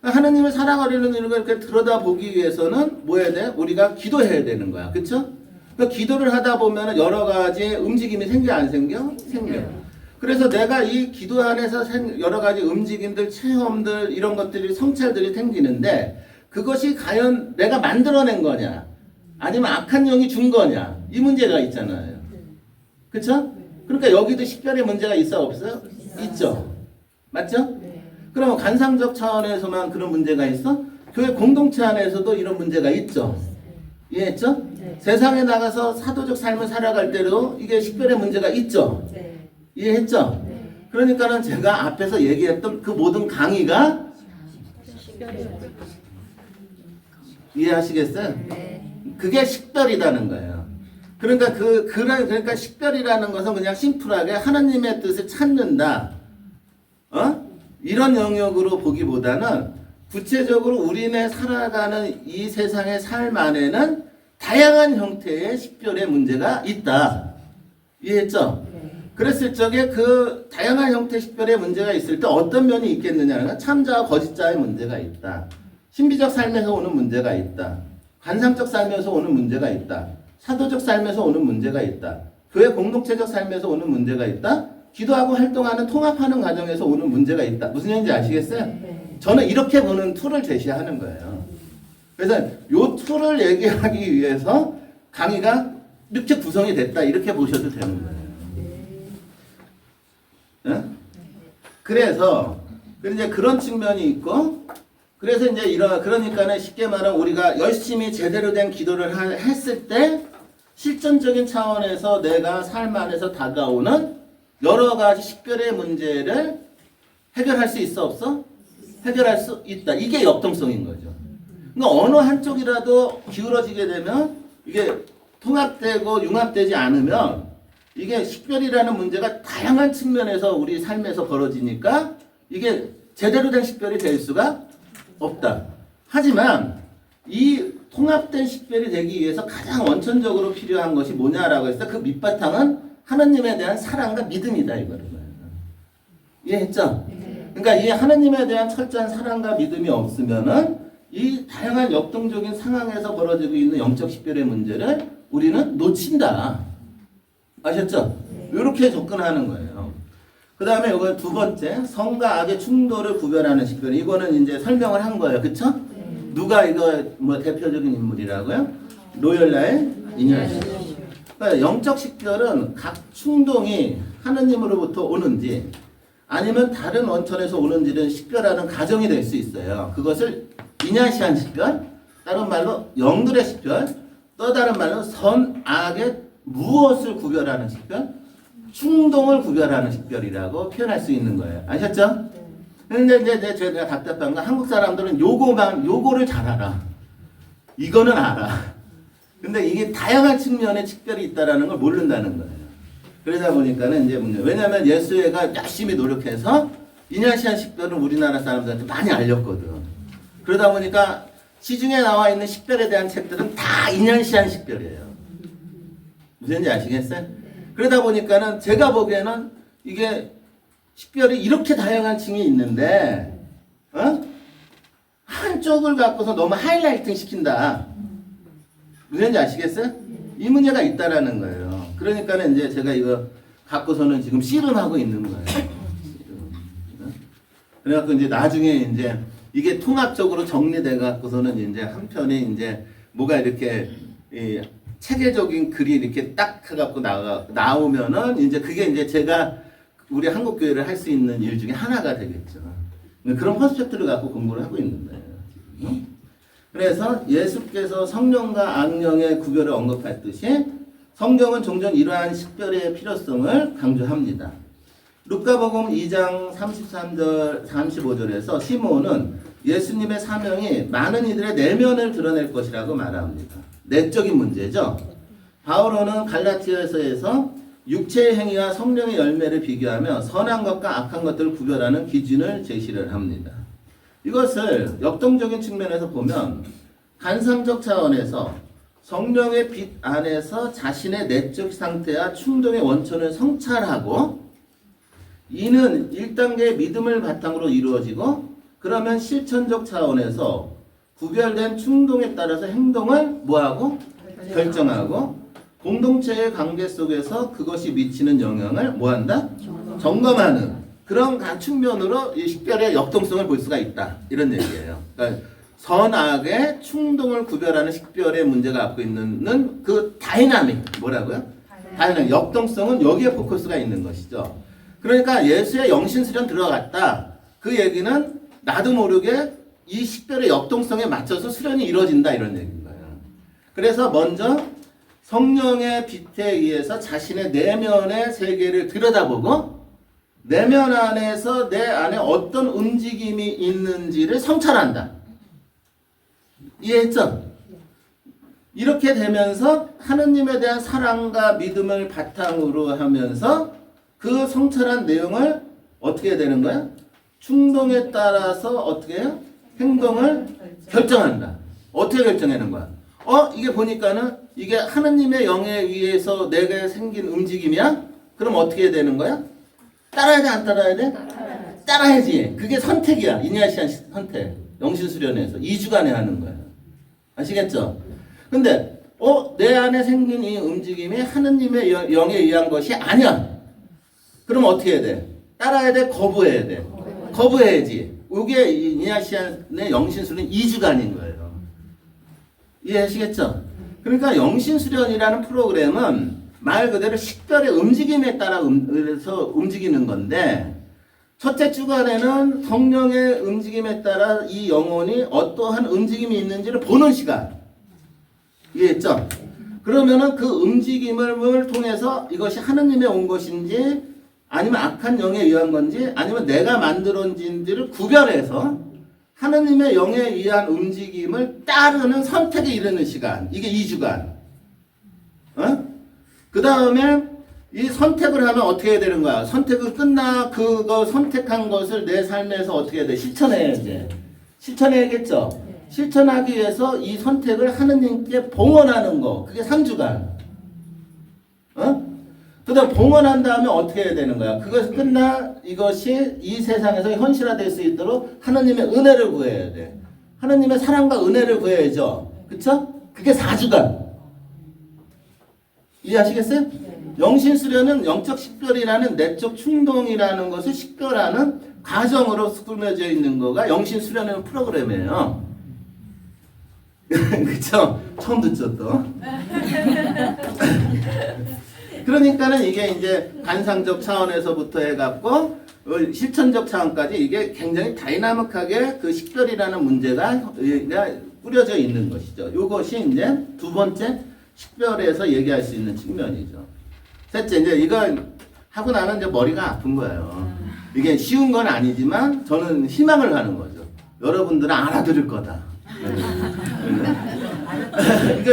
하느님을 사랑 어린 눈으로 이렇게 들여다보기 위해서는 뭐 해야 돼? 우리가 기도해야 되는 거야. 그쵸? 그러니까 기도를 하다 보면 여러 가지 움직임이 생겨, 안 생겨? 생겨. 그래서 내가 이 기도 안에서 여러 가지 움직임들, 체험들, 이런 것들이, 성찰들이 생기는데 그것이 과연 내가 만들어낸 거냐? 아니면 악한 영이 준 거냐? 이 문제가 있잖아요. 그쵸? 그러니까 여기도 식별의 문제가 있어, 없어요? 있죠. 맞죠? 그러면 관상적 차원에서만 그런 문제가 있어? 교회 공동체 안에서도 이런 문제가 있죠. 이해했죠? 세상에 나가서 사도적 삶을 살아갈 때도 이게 식별의 문제가 있죠. 이해했죠? 그러니까는 제가 앞에서 얘기했던 그 모든 강의가 이해하시겠어요? 그게 식별이라는 거예요. 그러니까 식별이라는 것은 그냥 심플하게 하나님의 뜻을 찾는다. 이런 영역으로 보기보다는 구체적으로 우리네 살아가는 이 세상의 삶 안에는 다양한 형태의 식별의 문제가 있다. 이해했죠? 그랬을 적에 그 다양한 형태 식별의 문제가 있을 때 어떤 면이 있겠느냐는 건 참자와 거짓자의 문제가 있다. 신비적 삶에서 오는 문제가 있다. 관상적 삶에서 오는 문제가 있다. 사도적 삶에서 오는 문제가 있다. 교회 공동체적 삶에서 오는 문제가 있다. 기도하고 활동하는 통합하는 과정에서 오는 문제가 있다. 무슨 얘기인지 아시겠어요? 저는 이렇게 보는 툴을 제시하는 거예요. 그래서 요 툴을 얘기하기 위해서 강의가 이렇게 구성이 됐다. 이렇게 보셔도 되는 거예요. 네? 그래서 이제 그런 측면이 있고, 그래서 이제 그러니까는 쉽게 말하면 우리가 열심히 제대로 된 기도를 했을 때 실전적인 차원에서 내가 삶 안에서 다가오는 여러 가지 식별의 문제를 해결할 수 있어 없어? 해결할 수 있다. 이게 역동성인 거죠. 그러니까 어느 한쪽이라도 기울어지게 되면 이게 통합되고 융합되지 않으면 이게 식별이라는 문제가 다양한 측면에서 우리 삶에서 벌어지니까 이게 제대로 된 식별이 될 수가 없다. 하지만 이 통합된 식별이 되기 위해서 가장 원천적으로 필요한 것이 뭐냐라고 했을 때 그 밑바탕은 하나님에 대한 사랑과 믿음이다 이거는. 이해했죠? 그러니까 이 하나님에 대한 철저한 사랑과 믿음이 없으면은 이 다양한 역동적인 상황에서 벌어지고 있는 영적 식별의 문제를 우리는 놓친다. 아셨죠? 이렇게 접근하는 거예요. 그 다음에 이거 두 번째, 성과 악의 충돌을 구별하는 식별. 이거는 이제 설명을 한 거예요. 그쵸? 누가 이거 뭐 대표적인 인물이라고요? 로열라의 이녀시. 그러니까 영적 식별은 각 충동이 하느님으로부터 오는지 아니면 다른 원천에서 오는지를 식별하는 과정이 될 수 있어요. 그것을 이냐시한 식별, 다른 말로 영들의 식별, 또 다른 말로 선악의 무엇을 구별하는 식별, 충동을 구별하는 식별이라고 표현할 수 있는 거예요. 아셨죠? 근데 이제 제가 답답한 건 한국 사람들은 요거를 잘 알아. 이거는 알아. 근데 이게 다양한 측면의 식별이 있다라는 걸 모른다는 거예요. 그러다 보니까는 이제 문제. 왜냐하면 예수회가 열심히 노력해서 이냐시한 식별은 우리나라 사람들한테 많이 알렸거든. 그러다 보니까 시중에 나와 있는 식별에 대한 책들은 다 이냐시한 식별이에요. 무슨지 아시겠어요? 그러다 보니까는 제가 보기에는 이게 식별이 이렇게 다양한 층이 있는데, 한쪽을 갖고서 너무 하이라이팅 시킨다. 무슨지 아시겠어요? 이 문제가 있다라는 거예요. 그러니까는 이제 제가 이거 갖고서는 지금 씨름하고 있는 거예요. 그래갖고 이제 나중에 이제 이게 통합적으로 정리돼 갖고서는 이제 한편에 이제 뭐가 이렇게 체계적인 글이 이렇게 딱 해갖고 나오면은 이제 그게 이제 제가 우리 한국 교회를 할 수 있는 일 중에 하나가 되겠죠. 그런 퍼스펙트를 갖고 공부를 하고 있는 거예요. 그래서 예수께서 성령과 악령의 구별을 언급했듯이 성경은 종종 이러한 식별의 필요성을 강조합니다. 루카복음 2장 33절 35절에서 시몬은 예수님의 사명이 많은 이들의 내면을 드러낼 것이라고 말합니다. 내적인 문제죠. 바오로는 갈라티아서에서 육체의 행위와 성령의 열매를 비교하며 선한 것과 악한 것들을 구별하는 기준을 제시를 합니다. 이것을 역동적인 측면에서 보면 관상적 차원에서 성령의 빛 안에서 자신의 내적 상태와 충동의 원천을 성찰하고 이는 1단계의 믿음을 바탕으로 이루어지고 그러면 실천적 차원에서 구별된 충동에 따라서 행동을 뭐하고? 결정하고 공동체의 관계 속에서 그것이 미치는 영향을 뭐한다? 점검하는 그런 측면으로 이 식별의 역동성을 볼 수가 있다. 이런 얘기예요. 그러니까 선악의 충동을 구별하는 식별의 문제가 갖고 있는 그 다이나믹 뭐라고요? 다이나믹 역동성은 여기에 포커스가 있는 것이죠. 그러니까 예수의 영신수련 들어갔다. 그 얘기는 나도 모르게 이 식별의 역동성에 맞춰서 수련이 이루어진다 이런 얘기인 거예요. 그래서 먼저 성령의 빛에 의해서 자신의 내면의 세계를 들여다보고 내면 안에서 내 안에 어떤 움직임이 있는지를 성찰한다. 이해했죠? 이렇게 되면서 하느님에 대한 사랑과 믿음을 바탕으로 하면서 그 성찰한 내용을 어떻게 해야 되는 거야? 충동에 따라서 어떻게 해요? 행동을 결정한다. 어떻게 결정하는 거야? 이게 보니까는 이게 하느님의 영에 의해서 내게 생긴 움직임이야? 그럼 어떻게 해야 되는 거야? 따라야 돼, 안 따라야 돼? 따라야지. 그게 선택이야. 이니아시안 선택. 영신수련에서 2주간에 하는 거야. 아시겠죠? 근데 내 안에 생긴 이 움직임이 하느님의 영에 의한 것이 아니야. 그럼 어떻게 해야 돼? 따라야 돼? 거부해야 돼? 거부해야지. 이게 이냐시안의 영신수련 2주간인 거예요. 이해하시겠죠? 그러니까 영신수련이라는 프로그램은 말 그대로 식별의 움직임에 따라 그래서 움직이는 건데, 첫째 주간에는 성령의 움직임에 따라 이 영혼이 어떠한 움직임이 있는지를 보는 시간. 이해했죠? 그러면은 그 움직임을 통해서 이것이 하느님의 온 것인지 아니면 악한 영에 의한 건지 아니면 내가 만들어진지를 구별해서 하느님의 영에 의한 움직임을 따르는 선택에 이르는 시간. 이게 2주간. 그 다음에 이 선택을 하면 어떻게 해야 되는 거야? 선택을 끝나 그거 선택한 것을 내 삶에서 어떻게 해야 돼? 실천해야지. 실천해야겠죠? 실천하기 위해서 이 선택을 하느님께 봉헌하는 거. 그게 3주간. 그 다음 봉헌한 다음에 어떻게 해야 되는 거야? 그것이 끝나 이것이 이 세상에서 현실화될 수 있도록 하느님의 은혜를 구해야 돼. 하느님의 사랑과 은혜를 구해야죠. 그쵸? 그게 4주간. 이해하시겠어요? 영신 수련은 영적 식별이라는 내적 충동이라는 것을 식별하는 과정으로 꾸며져 있는 거가 영신 수련의 프로그램이에요. 그쵸? 처음 듣죠, 또? 그러니까는 이게 이제 관상적 차원에서부터 해갖고 실천적 차원까지 이게 굉장히 다이나믹하게 그 식별이라는 문제가 꾸려져 있는 것이죠. 이것이 이제 두 번째 식별에서 얘기할 수 있는 측면이죠. 셋째, 이제 이거 하고 나는 이제 머리가 아픈 거예요. 이게 쉬운 건 아니지만 저는 희망을 하는 거죠. 여러분들은 알아들을 거다. 이거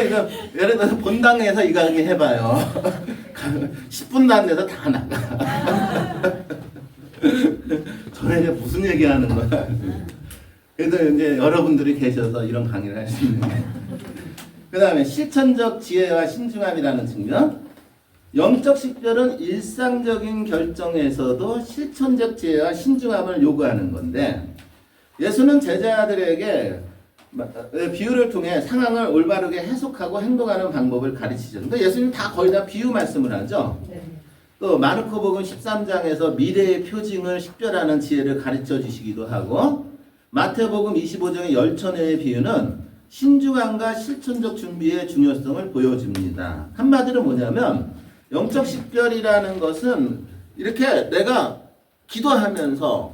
예를 들어서 본당에서 이거 해봐요. 10분도 안 돼서 다 나가. 저는 이제 무슨 얘기하는 거야. 그래서 이제 여러분들이 계셔서 이런 강의를 할 수 있는 거예요. 그 다음에 실천적 지혜와 신중함이라는 측면. 영적 식별은 일상적인 결정에서도 실천적 지혜와 신중함을 요구하는 건데, 예수는 제자들에게 비유를 통해 상황을 올바르게 해석하고 행동하는 방법을 가르치죠. 근데 예수님 다 거의 다 비유 말씀을 하죠. 또 마르코복음 13장에서 미래의 표징을 식별하는 지혜를 가르쳐 주시기도 하고, 마태복음 25장의 열천회의 비유는 신중함과 실천적 준비의 중요성을 보여줍니다. 한마디로 뭐냐면 영적 식별이라는 것은 이렇게 내가 기도하면서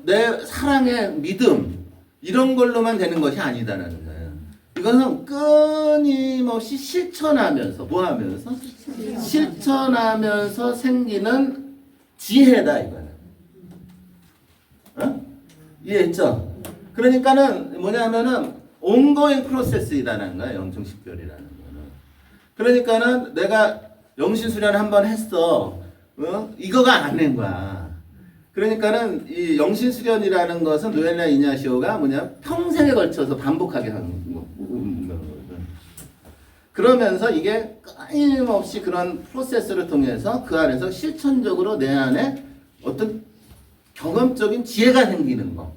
내 사랑의 믿음 이런 걸로만 되는 것이 아니다라는 거예요. 이것은 끊임없이 실천하면서 뭐 하면서? 실천하면서 생기는 지혜다 이거는. 이해했죠? 그러니까는 뭐냐면은 온고잉 프로세스이라는 거예요. 영적 식별이라는 거는. 그러니까는 내가 영신 수련 한번 했어. 이거가 아닌 거야. 그러니까는 이 영신 수련이라는 것은 노엘라 이냐시오가 뭐냐 평생에 걸쳐서 반복하게 하는 거거든. 그러면서 이게 끊임없이 그런 프로세스를 통해서 그 안에서 실천적으로 내 안에 어떤 경험적인 지혜가 생기는 거.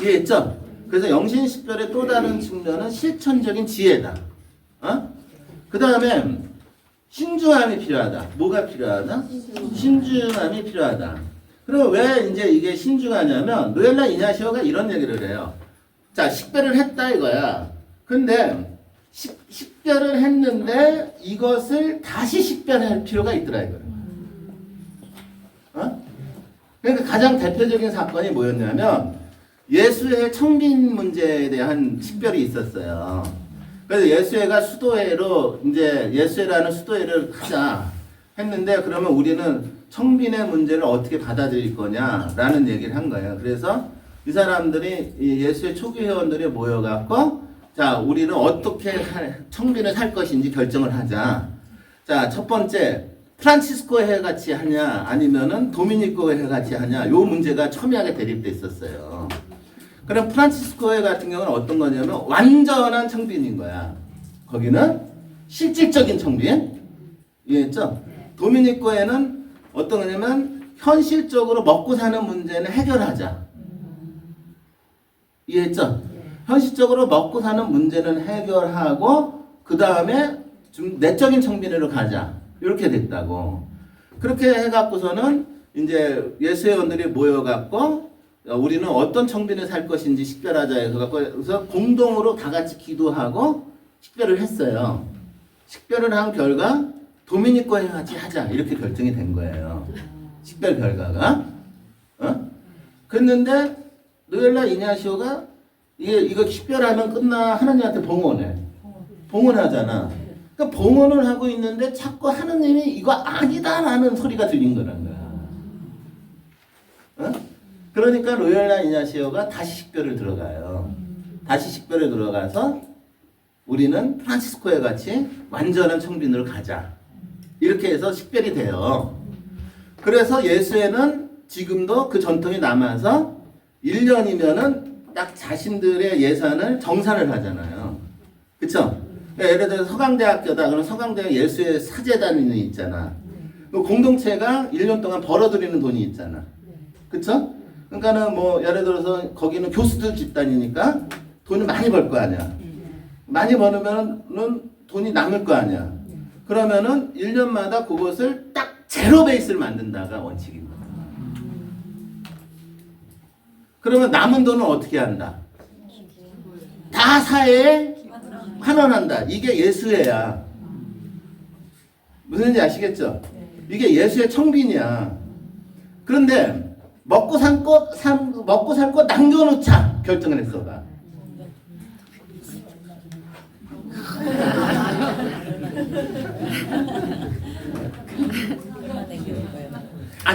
이해했죠? 그래서 영신식별의 또 다른 측면은 실천적인 지혜다. 그 다음에 신중함이 필요하다. 뭐가 필요하다? 신중함이 필요하다. 그럼 왜 이제 이게 신중하냐면 노엘라 이냐시오가 이런 얘기를 해요. 자, 식별을 했다 이거야. 근데 식별을 했는데 이것을 다시 식별할 필요가 있더라 이거야. 그러니까 가장 대표적인 사건이 뭐였냐면 예수의 청빈 문제에 대한 식별이 있었어요. 그래서 예수회가 수도회로 이제 예수회라는 수도회를 하자 했는데 그러면 우리는 청빈의 문제를 어떻게 받아들일 거냐라는 얘기를 한 거예요. 그래서 이 사람들이 이 예수회 초기 회원들이 모여갖고 자 우리는 어떻게 청빈을 살 것인지 결정을 하자. 자 첫 번째 프란치스코 회 같이 하냐 아니면은 도미니코 회 같이 하냐 요 문제가 첨예하게 대립돼 있었어요. 그럼 프란치스코 회 같은 경우는 어떤 거냐면 완전한 청빈인 거야. 거기는 실질적인 청빈. 이해했죠? 도미니코 회는 어떤 거냐면 현실적으로 먹고 사는 문제는 해결하자. 이해했죠? 현실적으로 먹고 사는 문제는 해결하고 그 다음에 좀 내적인 청빈으로 가자. 이렇게 됐다고. 그렇게 해갖고서는 이제 예수회원들이 모여갖고 우리는 어떤 청빈을 살 것인지 식별하자 해서 공동으로 다 같이 기도하고 식별을 했어요. 식별을 한 결과 도미니코에 같이 하자 이렇게 결정이 된 거예요. 식별 결과가. 그랬는데 노엘라 이냐시오가 이거 식별하면 끝나 하나님한테 봉헌하잖아. 그러니까 봉헌을 하고 있는데 자꾸 하느님이 이거 아니다라는 소리가 들린 거란 거야. 그러니까 로엘라 이냐시오가 다시 식별을 들어가요. 다시 식별에 들어가서 우리는 프란치스코에 같이 완전한 청빈으로 가자. 이렇게 해서 식별이 돼요. 그래서 예수회는 지금도 그 전통이 남아서 1년이면은 딱 자신들의 예산을 정산을 하잖아요. 그쵸? 예를 들어서 서강대학교다. 그럼 서강대학 예수회 사재단이 있잖아. 그 공동체가 1년 동안 벌어들이는 돈이 있잖아. 그쵸? 그러니까는 뭐 예를 들어서 거기는 교수들 집단이니까 돈을 많이 벌 거 아니야. 많이 벌으면은 돈이 남을 거 아니야. 그러면은 1년마다 그것을 딱 제로 베이스를 만든다가 원칙입니다. 그러면 남은 돈은 어떻게 한다? 다 사회에 환원한다. 이게 예수회야. 무슨지 아시겠죠? 이게 예수의 청빈이야. 그런데 먹고 살 것 남겨놓자 결정을 했어.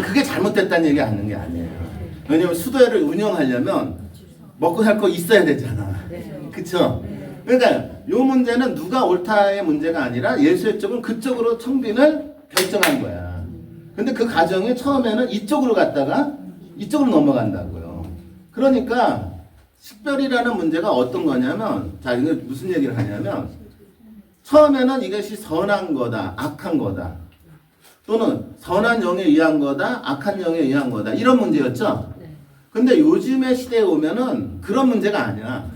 그게 잘못됐다는 얘기 하는 게 아니에요. 왜냐면 수도회를 운영하려면 먹고 살 거 있어야 되잖아. 그쵸? 그러니까 요 문제는 누가 옳다의 문제가 아니라 예수의 쪽은 그쪽으로 청빈을 결정한 거야. 근데 그 과정이 처음에는 이쪽으로 갔다가 이쪽으로 넘어간다고요. 그러니까 식별이라는 문제가 어떤 거냐면, 자, 이거 무슨 얘기를 하냐면, 처음에는 이것이 선한 거다, 악한 거다. 또는 선한 영에 의한 거다, 악한 영에 의한 거다. 이런 문제였죠? 근데 요즘의 시대에 오면은 그런 문제가 아니야.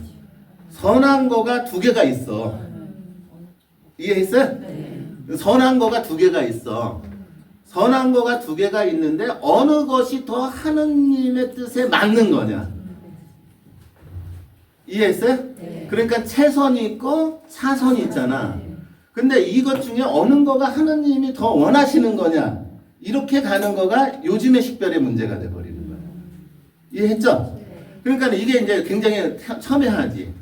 선한 거가 두 개가 있어. 이해했어요? 선한 거가 두 개가 있어. 선한 거가 두 개가 있는데 어느 것이 더 하느님의 뜻에 맞는 거냐. 이해했어요? 그러니까 최선이 있고 사선이 있잖아. 근데 이것 중에 어느 거가 하느님이 더 원하시는 거냐. 이렇게 가는 거가 요즘의 식별의 문제가 돼버리는 거야. 이해했죠? 그러니까 이게 이제 굉장히 첨예하지.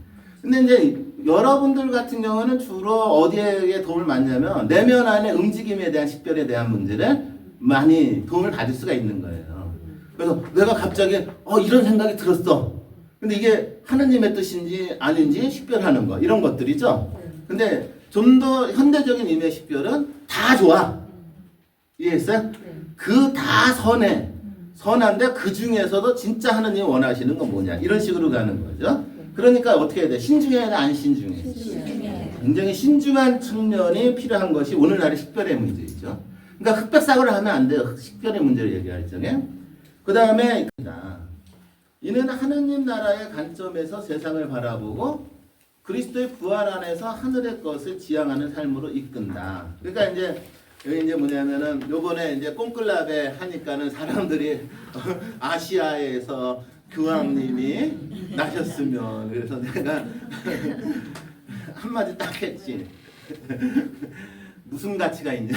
근데 이제 여러분들 같은 경우는 주로 어디에 도움을 받냐면 내면 안의 움직임에 대한 식별에 대한 문제를 많이 도움을 받을 수가 있는 거예요. 그래서 내가 갑자기 이런 생각이 들었어. 근데 이게 하느님의 뜻인지 아닌지 식별하는 거 이런 것들이죠. 근데 좀 더 현대적인 의미의 식별은 다 좋아. 이해했어요? 그 다 선해. 선한데 그 중에서도 진짜 하느님이 원하시는 건 뭐냐. 이런 식으로 가는 거죠. 그러니까 어떻게 해야 돼? 신중해야 돼? 안 신중해? 굉장히 신중한 청년이 필요한 것이 오늘날의 식별의 문제이죠. 그러니까 흑백사고를 하면 안 돼요. 식별의 문제를 얘기할 적에. 그 다음에 이는 하느님 나라의 관점에서 세상을 바라보고 그리스도의 부활 안에서 하늘의 것을 지향하는 삶으로 이끈다. 그러니까 이제 뭐냐면은 요번에 이제 꽁클라베 하니까는 사람들이 아시아에서 교황님이 나셨으면 그래서 내가 한마디 딱 했지. 무슨 가치가 있냐?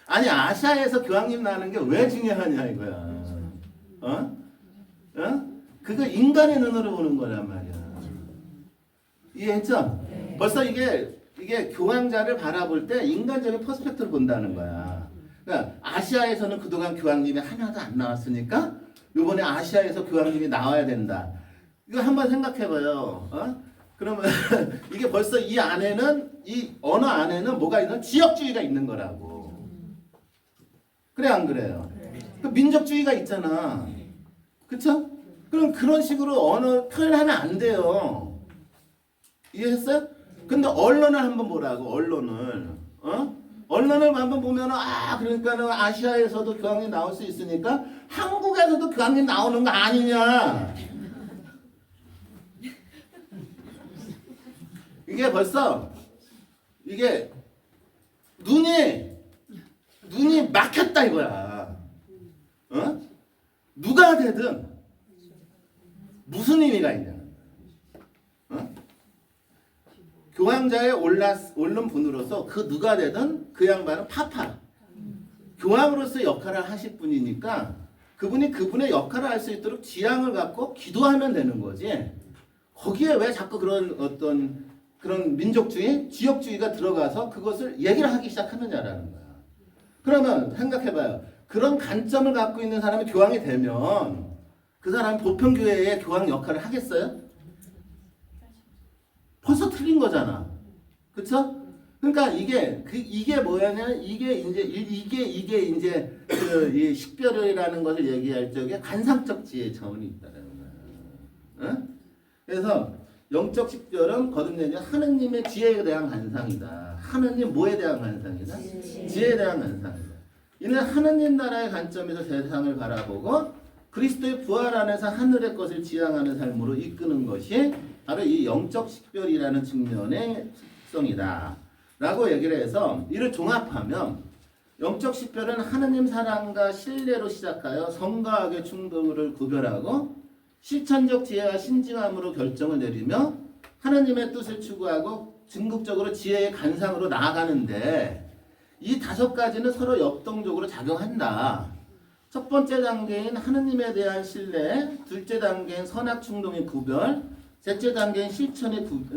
아니 아시아에서 교황님 나는 게 왜 중요하냐 이거야. 그거 인간의 눈으로 보는 거란 말이야. 이해했죠? 벌써 이게 교황자를 바라볼 때 인간적인 퍼스펙트를 본다는 거야. 그러니까 아시아에서는 그동안 교황님이 하나도 안 나왔으니까 이번에 아시아에서 교황님이 나와야 된다. 이거 한번 생각해봐요. 그러면 이게 벌써 이 안에는 이 언어 안에는 뭐가 있는 지역주의가 있는 거라고. 그래 안 그래요? 그 민족주의가 있잖아. 그쵸? 그럼 그런 식으로 언어 표현하면 안 돼요. 이해했어요? 근데 언론을 한번 보라고. 언론을 한번 보면은 그러니까는 아시아에서도 교황님 나올 수 있으니까 한국에서도 교황님 나오는 거 아니냐. 이게 벌써 이게 눈이 눈이 막혔다 이거야. 어? 누가 되든 무슨 의미가 있냐는 거야. 어? 교황자에 오른 분으로서 그 누가 되든 그 양반은 파파. 교황으로서 역할을 하실 분이니까 그분이 그분의 역할을 할 수 있도록 지향을 갖고 기도하면 되는 거지. 거기에 왜 자꾸 그런 어떤 그런 민족주의, 지역주의가 들어가서 그것을 얘기를 하기 시작하느냐라는 거야. 그러면 생각해봐요. 그런 관점을 갖고 있는 사람이 교황이 되면 그 사람이 보편교회의 교황 역할을 하겠어요? 벌써 틀린 거잖아. 그쵸? 그러니까 이게 뭐냐면 이게 이제 이 식별이라는 것을 얘기할 적에 관상적 지혜의 차원이 있다는 거야. 어? 그래서 영적 식별은 거듭내면 하느님의 지혜에 대한 관상이다. 하느님 뭐에 대한 관상이다? 지혜에 대한 관상이다. 이는 하느님 나라의 관점에서 세상을 바라보고 그리스도의 부활 안에서 하늘의 것을 지향하는 삶으로 이끄는 것이 바로 이 영적 식별이라는 측면의 특성이다. 라고 얘기를 해서 이를 종합하면 영적 식별은 하느님 사랑과 신뢰로 시작하여 성과 악의 충돌을 구별하고 실천적 지혜와 신중함으로 결정을 내리며 하느님의 뜻을 추구하고 궁극적으로 지혜의 관상으로 나아가는데 이 5가지는 서로 역동적으로 작용한다. 첫 번째 단계인 하느님에 대한 신뢰, 둘째 단계인 선악 충동의 구별, 셋째 단계인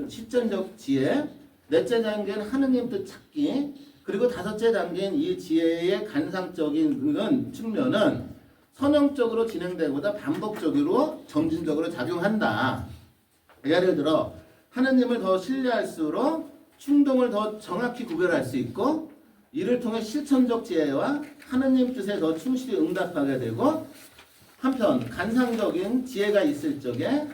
실천적 지혜, 넷째 단계는 하느님 뜻 찾기, 그리고 5째 단계인 이 지혜의 관상적인 측면은 선형적으로 진행되고다 반복적으로 점진적으로 작용한다. 예를 들어 하느님을 더 신뢰할수록 충동을 더 정확히 구별할 수 있고 이를 통해 실천적 지혜와 하느님 뜻에 더 충실히 응답하게 되고 한편 관상적인 지혜가 있을 적에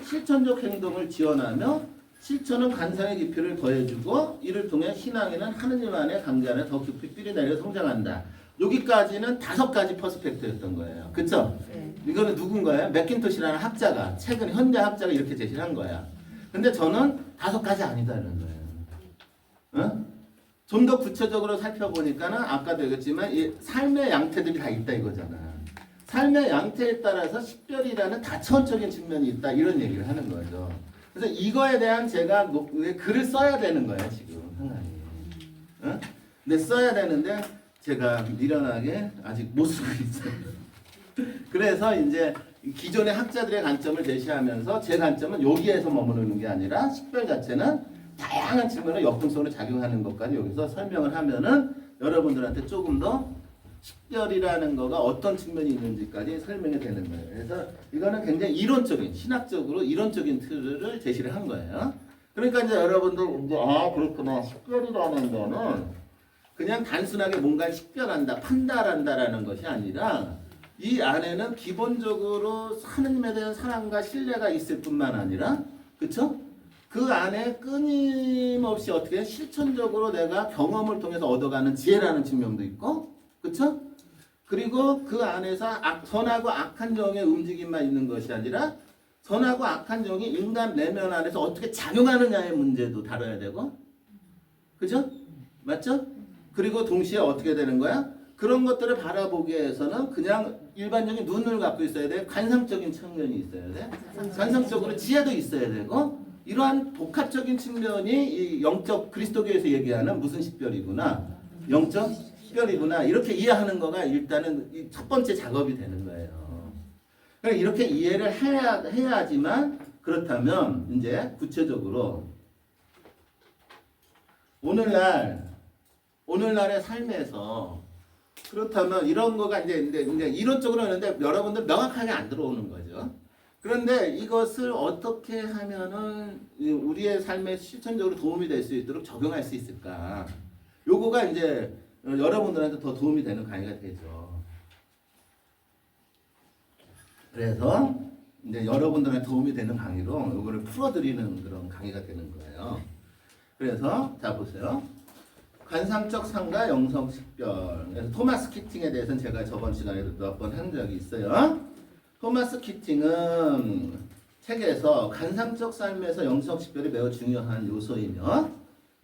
실천적 행동을 지원하며 실천은 관상의 깊이를 더해주고 이를 통해 신앙에는 하느님 안에 관계 안에 더 깊이 뿌리내려 성장한다. 여기까지는 5가지 퍼스펙트였던 거예요. 그쵸? 네. 이거는 누군가요? 맥킨토시라는 학자가 최근 현대 학자가 이렇게 제시를 한 거야. 근데 저는 5가지 아니다라는 거예요. 어? 좀 더 구체적으로 살펴보니까는 아까도 얘기했지만 이 삶의 양태들이 다 있다 이거잖아. 삶의 양태에 따라서 식별이라는 다차원적인 측면이 있다 이런 얘기를 하는 거죠. 그래서 이거에 대한 제가 글을 써야 되는 거예요 지금 상황이. 어? 근데 써야 되는데 제가 미련하게 아직 못 쓰고 있어요. 그래서 이제 기존의 학자들의 관점을 제시하면서 제 관점은 여기에서 머무르는 게 아니라 식별 자체는 다양한 측면으로 역동성으로 작용하는 것까지 여기서 설명을 하면은 여러분들한테 조금 더 식별이라는 거가 어떤 측면이 있는지까지 설명이 되는 거예요. 그래서 이거는 굉장히 이론적인, 신학적으로 이론적인 틀을 제시를 한 거예요. 그러니까 이제 여러분들 이제 그렇구나. 식별이라는 거는 그냥 단순하게 뭔가를 식별한다, 판단한다라는 것이 아니라 이 안에는 기본적으로 하느님에 대한 사랑과 신뢰가 있을 뿐만 아니라 그쵸? 그 안에 끊임없이 어떻게 실천적으로 내가 경험을 통해서 얻어가는 지혜라는 측면도 있고 그쵸? 그리고 그 안에서 선하고 악한 영의 움직임만 있는 것이 아니라 선하고 악한 영이 인간 내면 안에서 어떻게 작용하느냐의 문제도 다뤄야 되고 그죠? 맞죠? 그리고 동시에 어떻게 되는 거야? 그런 것들을 바라보기 위해서는 그냥 일반적인 눈을 갖고 있어야 돼. 관상적인 측면이 있어야 돼. 관상적으로 지혜도 있어야 되고 이러한 복합적인 측면이 이 영적 그리스도교에서 얘기하는 무슨 식별이구나. 영적 식별이구나. 이렇게 이해하는 거가 일단은 이 첫 번째 작업이 되는 거예요. 그러니까 이렇게 이해를 해야지만 그렇다면 이제 구체적으로 오늘날의 삶에서 그렇다면 이런 거가 이제 이론적으로 하는데 여러분들 명확하게 안 들어오는 거죠. 그런데 이것을 어떻게 하면은 우리의 삶에 실천적으로 도움이 될 수 있도록 적용할 수 있을까? 요거가 이제 여러분들한테 더 도움이 되는 강의가 되죠. 그래서 이제 여러분들한테 도움이 되는 강의로 요거를 풀어드리는 그런 강의가 되는 거예요. 그래서 자 보세요. 관상적 상과 영성 식별. 그래서 토마스 키팅에 대해서는 제가 저번 시간에도 몇 번 한 적이 있어요. 토마스 키팅은 책에서 관상적 삶에서 영성 식별이 매우 중요한 요소이며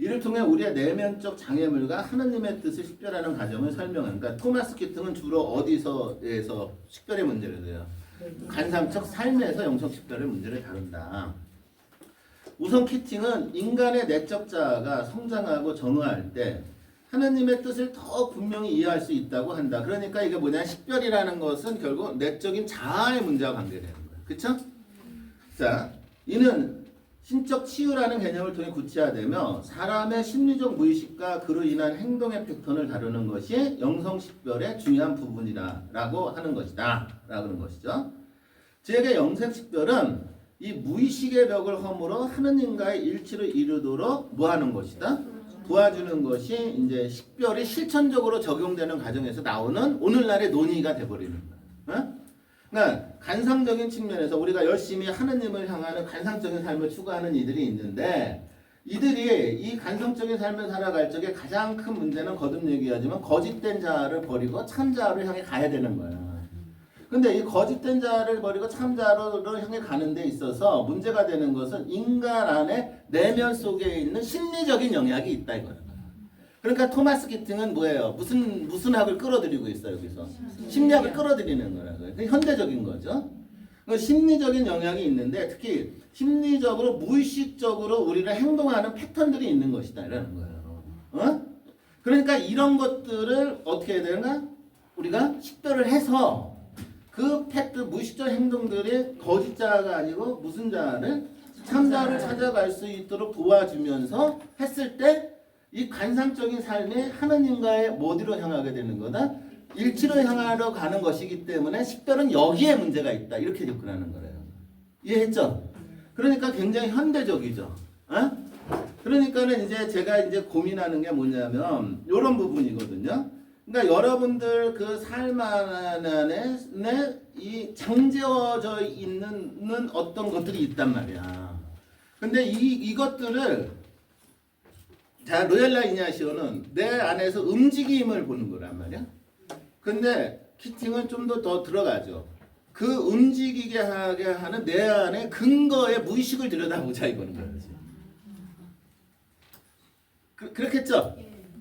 이를 통해 우리의 내면적 장애물과 하느님의 뜻을 식별하는 과정을 설명한다. 그러니까 토마스 키팅은 주로 어디서에서 식별의 문제를 해요? 관상적 삶에서 영성 식별의 문제를 다룬다. 우선 키팅은 인간의 내적 자아가 성장하고 전후할 때 하느님의 뜻을 더 분명히 이해할 수 있다고 한다. 그러니까 이게 뭐냐? 식별이라는 것은 결국 내적인 자아의 문제와 관계되는 거예요. 그렇죠? 자, 이는 신적 치유라는 개념을 통해 구체화되며 사람의 심리적 무의식과 그로 인한 행동의 패턴을 다루는 것이 영성식별의 중요한 부분이라고 하는 것이다. 라는 것이죠. 제게 영성식별은 이 무의식의 벽을 허물어 하느님과의 일치를 이루도록 뭐 하는 것이다? 도와주는 것이 이제 식별이 실천적으로 적용되는 과정에서 나오는 오늘날의 논의가 돼버리는 거야. 어? 그러니까 관상적인 측면에서 우리가 열심히 하느님을 향하는 관상적인 삶을 추구하는 이들이 있는데 이들이 이 관성적인 삶을 살아갈 적에 가장 큰 문제는 거듭 얘기하지만 거짓된 자아를 버리고 참 자아를 향해 가야 되는 거야. 근데 이 거짓된 자아를 버리고 참 자아를 향해 가는 데 있어서 문제가 되는 것은 인간 안에 내면 속에 있는 심리적인 영향이 있다 이거야. 그러니까 토마스 키팅은 뭐예요? 무슨 학을 끌어들이고 있어요, 여기서? 심리학을 끌어들이는 거라고요. 그 현대적인 거죠. 그 심리적인 영향이 있는데 특히 심리적으로 무의식적으로 우리를 행동하는 패턴들이 있는 것이다 이라는 거예요. 어? 그러니까 이런 것들을 어떻게 해야 되는가? 우리가 식별을 해서 그 패턴 무의식적 행동들이 거짓 자아가 아니고 무슨 자아를 참자아를 찾아갈 수 있도록 도와주면서 했을 때 이 관상적인 삶이 하느님과의 어디로 향하게 되는 거다? 일치로 향하러 가는 것이기 때문에 식별은 여기에 문제가 있다. 이렇게 접근하는 거예요. 이해했죠? 그러니까 굉장히 현대적이죠. 어? 그러니까는 이제 제가 이제 고민하는 게 뭐냐면 이런 부분이거든요. 그러니까 여러분들 그 삶 안에 이 장제어져 있는 어떤 것들이 있단 말이야. 근데 이것들을 자, 로엘라 이냐시오는 내 안에서 움직임을 보는 거란 말이야. 근데 키팅은 좀 더 들어가죠. 그 움직이게 하게 하는 내 안의 근거의 무의식을 들여다보자 이거는 거지. 그렇겠죠?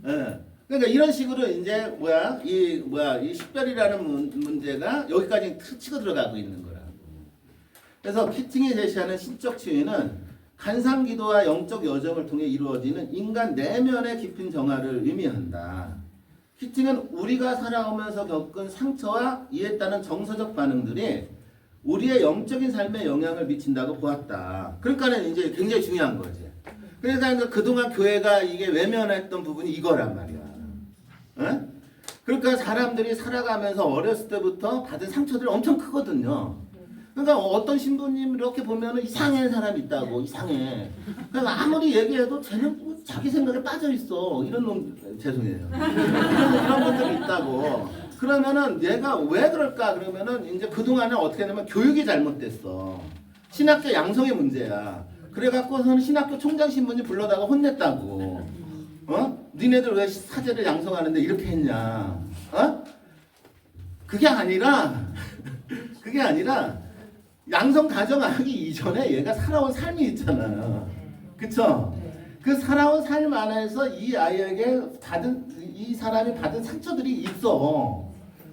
예. 그러니까 이런 식으로 이제 이 식별이라는 문제가 여기까지 치고 들어가고 있는 거라고. 그래서 키팅이 제시하는 신적 치유는 관상기도와 영적 여정을 통해 이루어지는 인간 내면의 깊은 정화를 의미한다. 키팅은 우리가 살아오면서 겪은 상처와 이에 따른 정서적 반응들이 우리의 영적인 삶에 영향을 미친다고 보았다. 그러니까는 이제 굉장히 중요한 거지. 그러니까 그동안 교회가 이게 외면했던 부분이 이거란 말이야. 에? 그러니까 사람들이 살아가면서 어렸을 때부터 받은 상처들이 엄청 크거든요. 그러니까 어떤 신부님 이렇게 보면은 이상한 사람이 있다고, 이상해. 그러니까 아무리 얘기해도 쟤는 뭐 자기 생각에 빠져 있어. 이런 놈, 죄송해요. 이런 분들이 있다고. 그러면은 얘가 왜 그럴까? 그러면은 이제 그동안에 어떻게 하냐면 교육이 잘못됐어. 신학교 양성의 문제야. 그래갖고서는 신학교 총장 신부님 불러다가 혼냈다고. 어? 니네들 왜 사제를 양성하는데 이렇게 했냐? 어? 그게 아니라 양성 가정하기 이전에 얘가 살아온 삶이 있잖아요. 그쵸? 그 살아온 삶 안에서 이 아이에게 이 사람이 받은 상처들이 있어.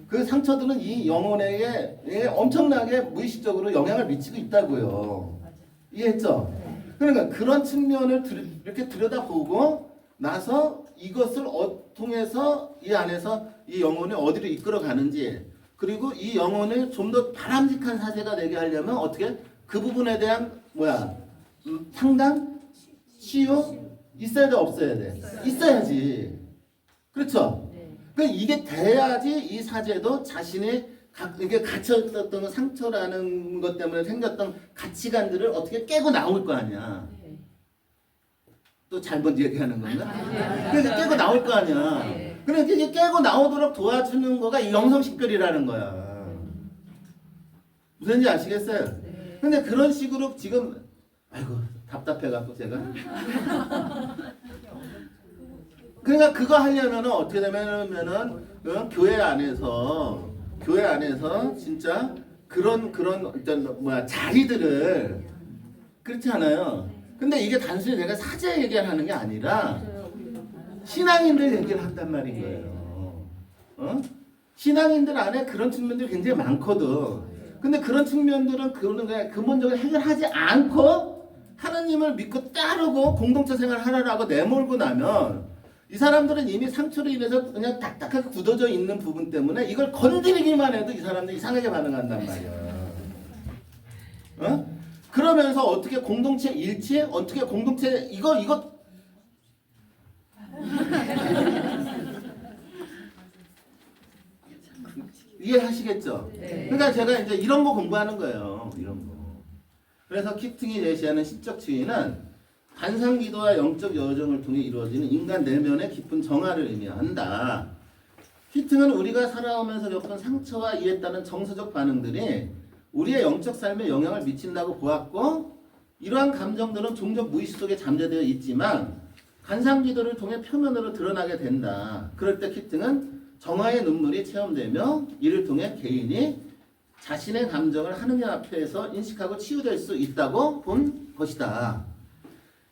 그 상처들은 이 영혼에게 엄청나게 무의식적으로 영향을 미치고 있다고요. 이해했죠? 그러니까 그런 측면을 이렇게 들여다보고 나서 이것을 통해서 이 안에서 이 영혼을 어디로 이끌어 가는지, 그리고 이 영혼을 좀 더 바람직한 사제가 되게 하려면 어떻게 그 부분에 대한 상담, 치유 있어야 돼, 없어야 돼? 있어야지. 그렇죠? 그러니까 이게 돼야지 이 사제도 자신이 이게 갇혀있었던 상처라는 것 때문에 생겼던 가치관들을 어떻게 깨고 나올 거 아니야. 또 잘못 얘기하는 건가? 그래서 깨고 나올 거 아니야. 그러니까 이게 깨고 나오도록 도와주는 거가 이 영성식별이라는 거야. 무슨지 아시겠어요? 근데 그런 식으로 지금 아이고 답답해갖고 제가 그러니까 그거 하려면은 어떻게 되면은 교회 안에서 진짜 그런 어떤 자리들을, 그렇지 않아요? 근데 이게 단순히 내가 사제 얘기를 하는 게 아니라 신앙인들 얘기를 한단 말인 거예요. 어? 신앙인들 안에 그런 측면들이 굉장히 많거든. 근데 그런 측면들은 그거는 근본적으로 해결하지 않고 하나님을 믿고 따르고 공동체 생활을 하라고 내몰고 나면 이 사람들은 이미 상처로 인해서 그냥 딱딱하게 굳어져 있는 부분 때문에 이걸 건드리기만 해도 이 사람들 이상하게 반응한단 말이야. 어? 그러면서 어떻게 공동체 일치? 어떻게 공동체 이거 이해하시겠죠? 네. 그러니까 제가 이제 이런 거 공부하는 거예요. 이런 거. 그래서 키팅이 제시하는 시적 지위는 관상기도와 영적 여정을 통해 이루어지는 인간 내면의 깊은 정화를 의미한다. 키팅은 우리가 살아오면서 겪은 상처와 이에 따른 정서적 반응들이 우리의 영적 삶에 영향을 미친다고 보았고, 이러한 감정들은 종종 무의식 속에 잠재되어 있지만 관상기도를 통해 표면으로 드러나게 된다. 그럴 때 키팅은 정화의 눈물이 체험되며 이를 통해 개인이 자신의 감정을 하느님 앞에서 인식하고 치유될 수 있다고 본 것이다.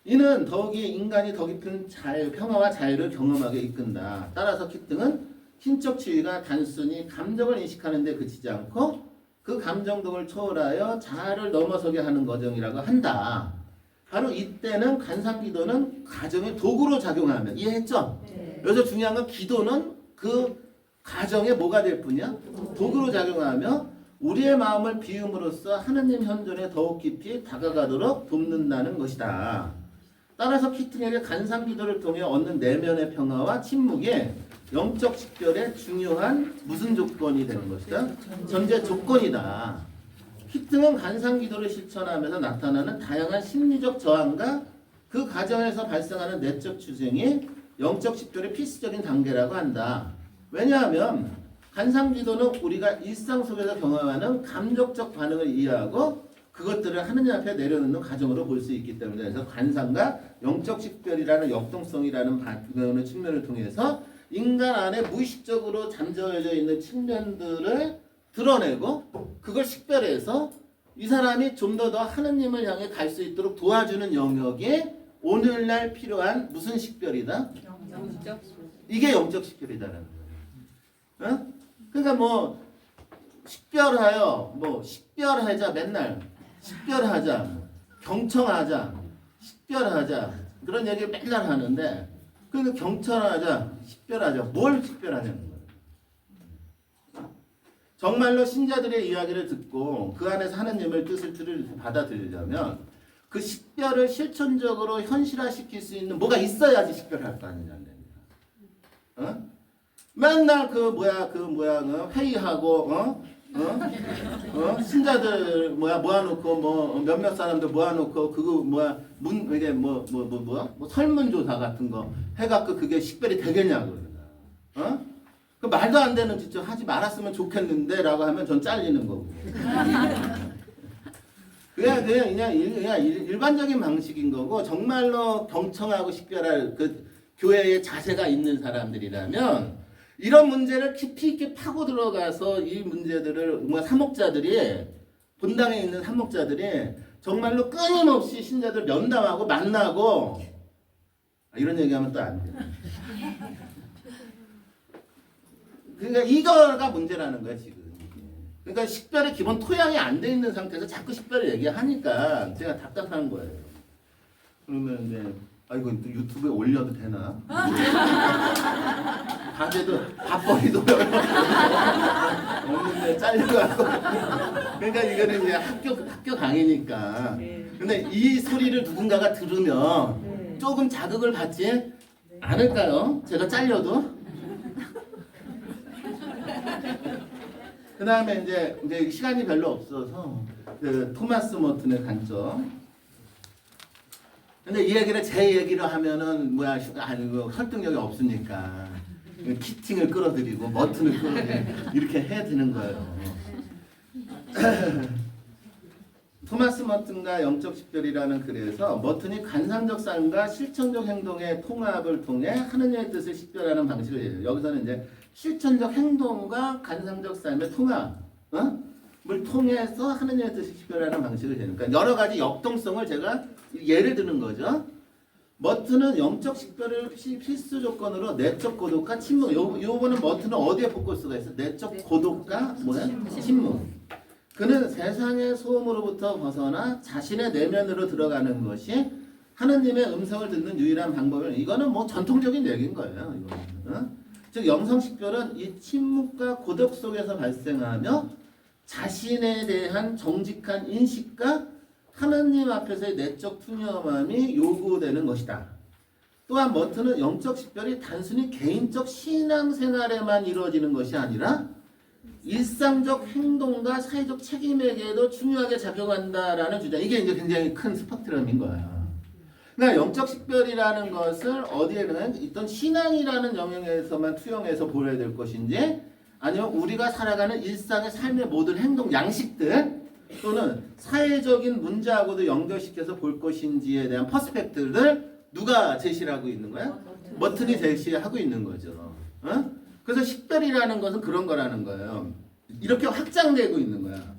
이는 더욱이 인간이 더 깊은 평화와 자유를 경험하게 이끈다. 따라서 키팅은 신적 치유가 단순히 감정을 인식하는 데 그치지 않고 그 감정 등을 초월하여 자아를 넘어서게 하는 과정이라고 한다. 바로 이때는 관상기도는 가정의 도구로 작용하면, 이해했죠? 네. 여기서 중요한 건 기도는 그 가정에 뭐가 될 뿐이야? 도구로 작용하며 우리의 마음을 비움으로써 하느님 현존에 더욱 깊이 다가가도록 돕는다는 것이다. 따라서 키팅에게 관상기도를 통해 얻는 내면의 평화와 침묵이 영적 식별의 중요한 무슨 조건이 되는 것이다? 전제 조건이다. 키팅은 관상기도를 실천하면서 나타나는 다양한 심리적 저항과 그 과정에서 발생하는 내적 추쟁이 영적 식별의 필수적인 단계라고 한다. 왜냐하면 관상기도는 우리가 일상 속에서 경험하는 감정적 반응을 이해하고 그것들을 하느님 앞에 내려놓는 과정으로 볼 수 있기 때문에, 그래서 관상과 영적 식별이라는 역동성이라는 측면을 통해서 인간 안에 무의식적으로 잠재워져 있는 측면들을 드러내고 그걸 식별해서 이 사람이 좀 더 하느님을 향해 갈 수 있도록 도와주는 영역이 오늘날 필요한 무슨 식별이다? 영적. 이게 영적 식별이다라는 거예요. 어? 그러니까 뭐 식별하여 뭐 식별하자 맨날 식별하자 경청하자 식별하자 그런 얘기를 맨날 하는데, 그러니까 경청하자 식별하자 뭘 식별하냐는 거예요. 정말로 신자들의 이야기를 듣고 그 안에서 하느님의 뜻을 받아들이려면 그 식별을 실천적으로 현실화시킬 수 있는 뭐가 있어야지 식별할 거 아니냐는 얘기야. 어? 맨날 회의하고 신자들 모아놓고 뭐 몇몇 사람들 모아놓고 그거 이게 설문조사 같은 거 해갖고 그게 식별이 되겠냐고 그러나. 그 말도 안 되는 짓 좀 하지 말았으면 좋겠는데라고 하면 전 잘리는 거고. 그냥 일반적인 방식인 거고, 정말로 경청하고 식별할 그 교회의 자세가 있는 사람들이라면 이런 문제를 깊이 있게 파고 들어가서 이 문제들을 사목자들이 본당에 있는 사목자들이 정말로 끊임없이 신자들 면담하고 만나고, 이런 얘기하면 또 안 돼. 그러니까 이거가 문제라는 거야 지금. 그러니까 식별의 기본 토양이 안 돼 있는 상태에서 자꾸 식별을 얘기하니까 제가 답답한 거예요. 그러면 이제 이거 유튜브에 올려도 되나? 다들 밥벌이도 없는데 잘려가고. 그러니까 이거는 이제 학교 강의니까. 근데 이 소리를 누군가가 들으면 조금 자극을 받지 않을까요? 제가 잘려도. 그 다음에 이제 시간이 별로 없어서 그 토마스 머튼의 관점. 근데 이 얘기를 제 얘기로 하면은 설득력이 없으니까 키팅을 끌어들이고 머튼을 끌어들이고 이렇게 해야 되는 거예요. 토마스 머튼과 영적 식별이라는 글에서 머튼이 관상적 삶과 실천적 행동의 통합을 통해 하느님의 뜻을 식별하는 방식을 해요. 여기서는 이제 실천적 행동과 관상적 삶의 통합을 통해서 하느님의 뜻을 식별하는 방식을 해요. 그러니까 여러 가지 역동성을 제가 예를 드는 거죠. 머트는 영적 식별을 필수 조건으로 내적 고독과 침묵. 요거는 머트는 어디에 포커스가 있어? 내적 고독과 뭐야? 침묵. 그는 세상의 소음으로부터 벗어나 자신의 내면으로 들어가는 것이 하느님의 음성을 듣는 유일한 방법은 이거는 뭐 전통적인 얘기인 거예요. 이거는. 어? 즉 영성식별은 이 침묵과 고독 속에서 발생하며 자신에 대한 정직한 인식과 하느님 앞에서의 내적 투명함이 요구되는 것이다. 또한 머트는 영적 식별이 단순히 개인적 신앙생활에만 이루어지는 것이 아니라 일상적 행동과 사회적 책임에게도 중요하게 작용한다라는 주장. 이게 이제 굉장히 큰 스펙트럼인 거야. 그러니까 영적 식별이라는 것을 어디에는 있던 신앙이라는 영역에서만 투영해서 보여야 될 것인지 아니면 우리가 살아가는 일상의 삶의 모든 행동 양식들 또는 사회적인 문제하고도 연결시켜서 볼 것인지에 대한 퍼스펙트를 누가 제시를 하고 있는 거야? 머튼이 제시하고 있는 거죠. 어? 그래서 식별이라는 것은 그런 거라는 거예요. 이렇게 확장되고 있는 거야.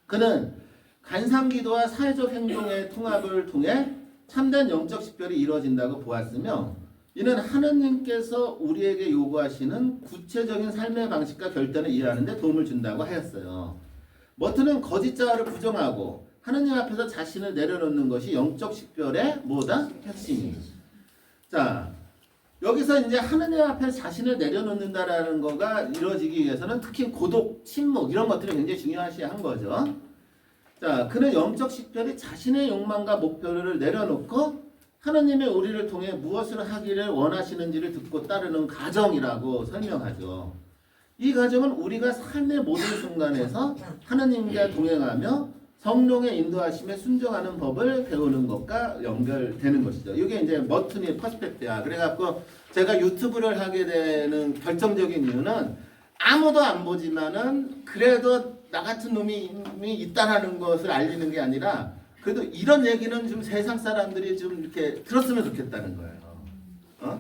그는 간상기도와 사회적 행동의 통합을 통해 참된 영적 식별이 이루어진다고 보았으며 이는 하느님께서 우리에게 요구하시는 구체적인 삶의 방식과 결단을 이해하는 데 도움을 준다고 하였어요. 머튼은 거짓 자아를 부정하고 하느님 앞에서 자신을 내려놓는 것이 영적 식별의 뭐다? 핵심이에요. 자, 여기서 이제 하느님 앞에 자신을 내려놓는다라는 거가 이루어지기 위해서는 특히 고독, 침묵 이런 것들이 굉장히 중요시한 거죠. 자, 그는 영적 식별이 자신의 욕망과 목표를 내려놓고 하느님의 우리를 통해 무엇을 하기를 원하시는지를 듣고 따르는 과정이라고 설명하죠. 이 과정은 우리가 삶의 모든 순간에서 하느님과 동행하며 성령의 인도하심에 순종하는 법을 배우는 것과 연결되는 것이죠. 이게 이제 머튼의 퍼스펙트야. 그래갖고 제가 유튜브를 하게 되는 결정적인 이유는 아무도 안 보지만은 그래도 나 같은 놈이 있다라는 것을 알리는 게 아니라 그래도 이런 얘기는 좀 세상 사람들이 좀 이렇게 들었으면 좋겠다는 거예요. 어?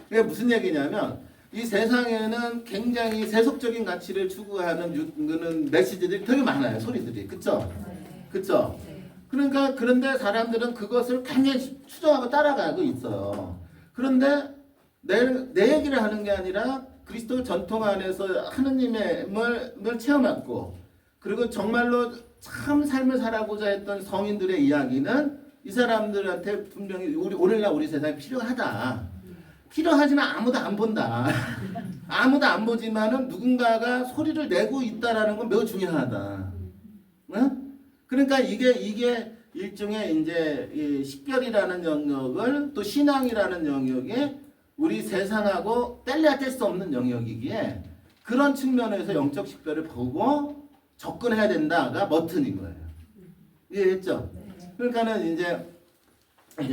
그게 무슨 얘기냐면 이 세상에는 굉장히 세속적인 가치를 추구하는 메시지들이 되게 많아요. 소리들이. 그쵸? 그쵸? 그러니까 그런데 사람들은 그것을 굉장히 추종하고 따라가고 있어요. 그런데 내 얘기를 하는 게 아니라 그리스도 전통 안에서 하느님을 체험했고 그리고 정말로 참 삶을 살아보자 했던 성인들의 이야기는 이 사람들한테 분명히 오늘날 우리 세상에 필요하다. 필요하지만 아무도 안 본다. 아무도 안 보지만은 누군가가 소리를 내고 있다라는 건 매우 중요하다. 응? 그러니까 이게 일종의 이제 이 식별이라는 영역을 또 신앙이라는 영역에 우리 세상하고 뗄래야 뗄 수 없는 영역이기에 그런 측면에서 영적 식별을 보고 접근해야 된다가 머튼인 거예요. 이해했죠? 그러니까는 이제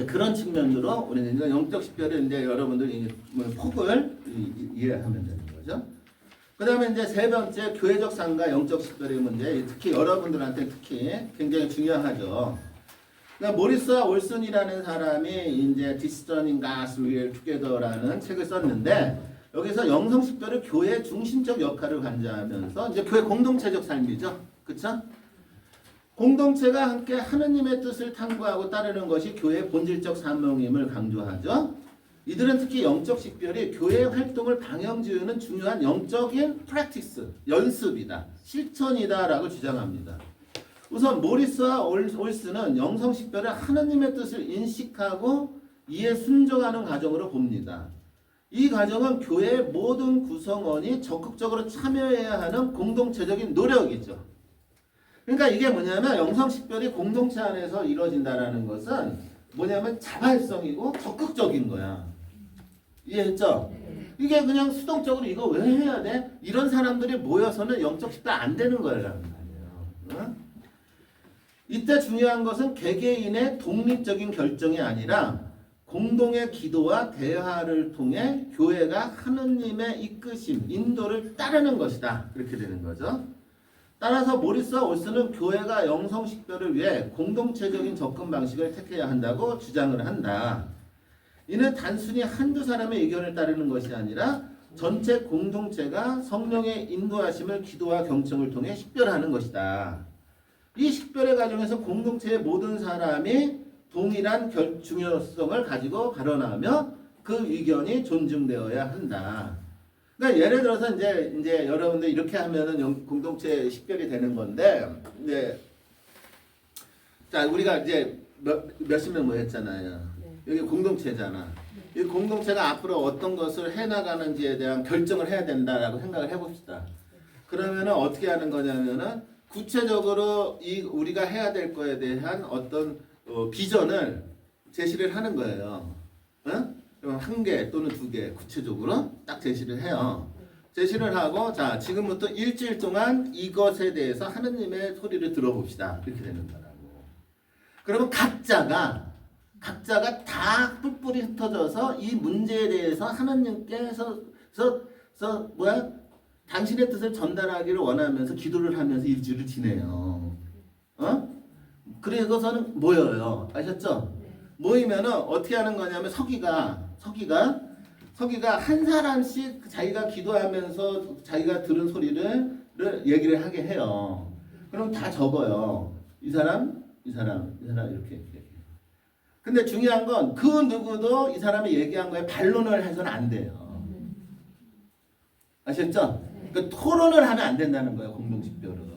그런 측면으로 우리는 이제 영적 식별을 이제 여러분들이 폭을 이해하면 되는 거죠. 그 다음에 이제 세 번째 교회적 상과 영적 식별의 문제, 특히 여러분들한테 특히 굉장히 중요하죠. 그러니까 모리스와 올슨이라는 사람이 이제 Discerning God's Will Together라는 책을 썼는데 여기서 영성 식별을 교회의 중심적 역할을 관장하면서 이제 교회 공동체적 삶이죠, 그렇죠? 공동체가 함께 하느님의 뜻을 탐구하고 따르는 것이 교회의 본질적 사명임을 강조하죠. 이들은 특히 영적 식별이 교회의 활동을 방향지우는 중요한 영적인 프랙티스, 연습이다, 실천이다라고 주장합니다. 우선 모리스와 올슨은 영성 식별을 하느님의 뜻을 인식하고 이에 순종하는 과정으로 봅니다. 이 과정은 교회의 모든 구성원이 적극적으로 참여해야 하는 공동체적인 노력이죠. 그러니까 이게 뭐냐면 영성식별이 공동체 안에서 이루어진다는 것은 뭐냐면 자발성이고 적극적인 거야. 이해했죠? 이게 그냥 수동적으로 이거 왜 해야 돼? 이런 사람들이 모여서는 영적 식별 안 되는 거라는 말이에요. 응? 이때 중요한 것은 개개인의 독립적인 결정이 아니라 공동의 기도와 대화를 통해 교회가 하느님의 이끄심, 인도를 따르는 것이다. 그렇게 되는 거죠. 따라서 모리스와 올슨은 교회가 영성식별을 위해 공동체적인 접근 방식을 택해야 한다고 주장을 한다. 이는 단순히 한두 사람의 의견을 따르는 것이 아니라 전체 공동체가 성령의 인도하심을 기도와 경청을 통해 식별하는 것이다. 이 식별의 과정에서 공동체의 모든 사람이 동일한 중요성을 가지고 발언하며 그 의견이 존중되어야 한다. 그러니까 예를 들어서 이제 여러분들 이렇게 하면은 공동체 식별이 되는 건데, 이제 자 우리가 이제 몇십 명 모였잖아요. 여기 공동체잖아. 이 공동체가 앞으로 어떤 것을 해나가는지에 대한 결정을 해야 된다라고 생각을 해봅시다. 그러면은 어떻게 하는 거냐면은 구체적으로 이 우리가 해야 될 거에 대한 어떤 비전을 제시를 하는 거예요. 응? 그럼 1개 또는 2개 구체적으로 딱 제시를 해요. 제시를 하고 자 지금부터 일주일 동안 이것에 대해서 하느님의 소리를 들어봅시다. 이렇게 되는 거라고. 그러면 각자가 다 뿔뿔이 흩어져서 이 문제에 대해서 하나님께서 당신의 뜻을 전달하기를 원하면서 기도를 하면서 일주일을 지내요. 그래서는 모여요. 아셨죠? 모이면은 어떻게 하는 거냐면 서기가 한 사람씩 자기가 기도하면서 자기가 들은 소리를 얘기를 하게 해요. 그럼 다 적어요. 이 사람 이렇게. 근데 중요한 건 그 누구도 이 사람이 얘기한 거에 반론을 해서는 안 돼요. 아셨죠? 그러니까 토론을 하면 안 된다는 거예요. 공동식별은.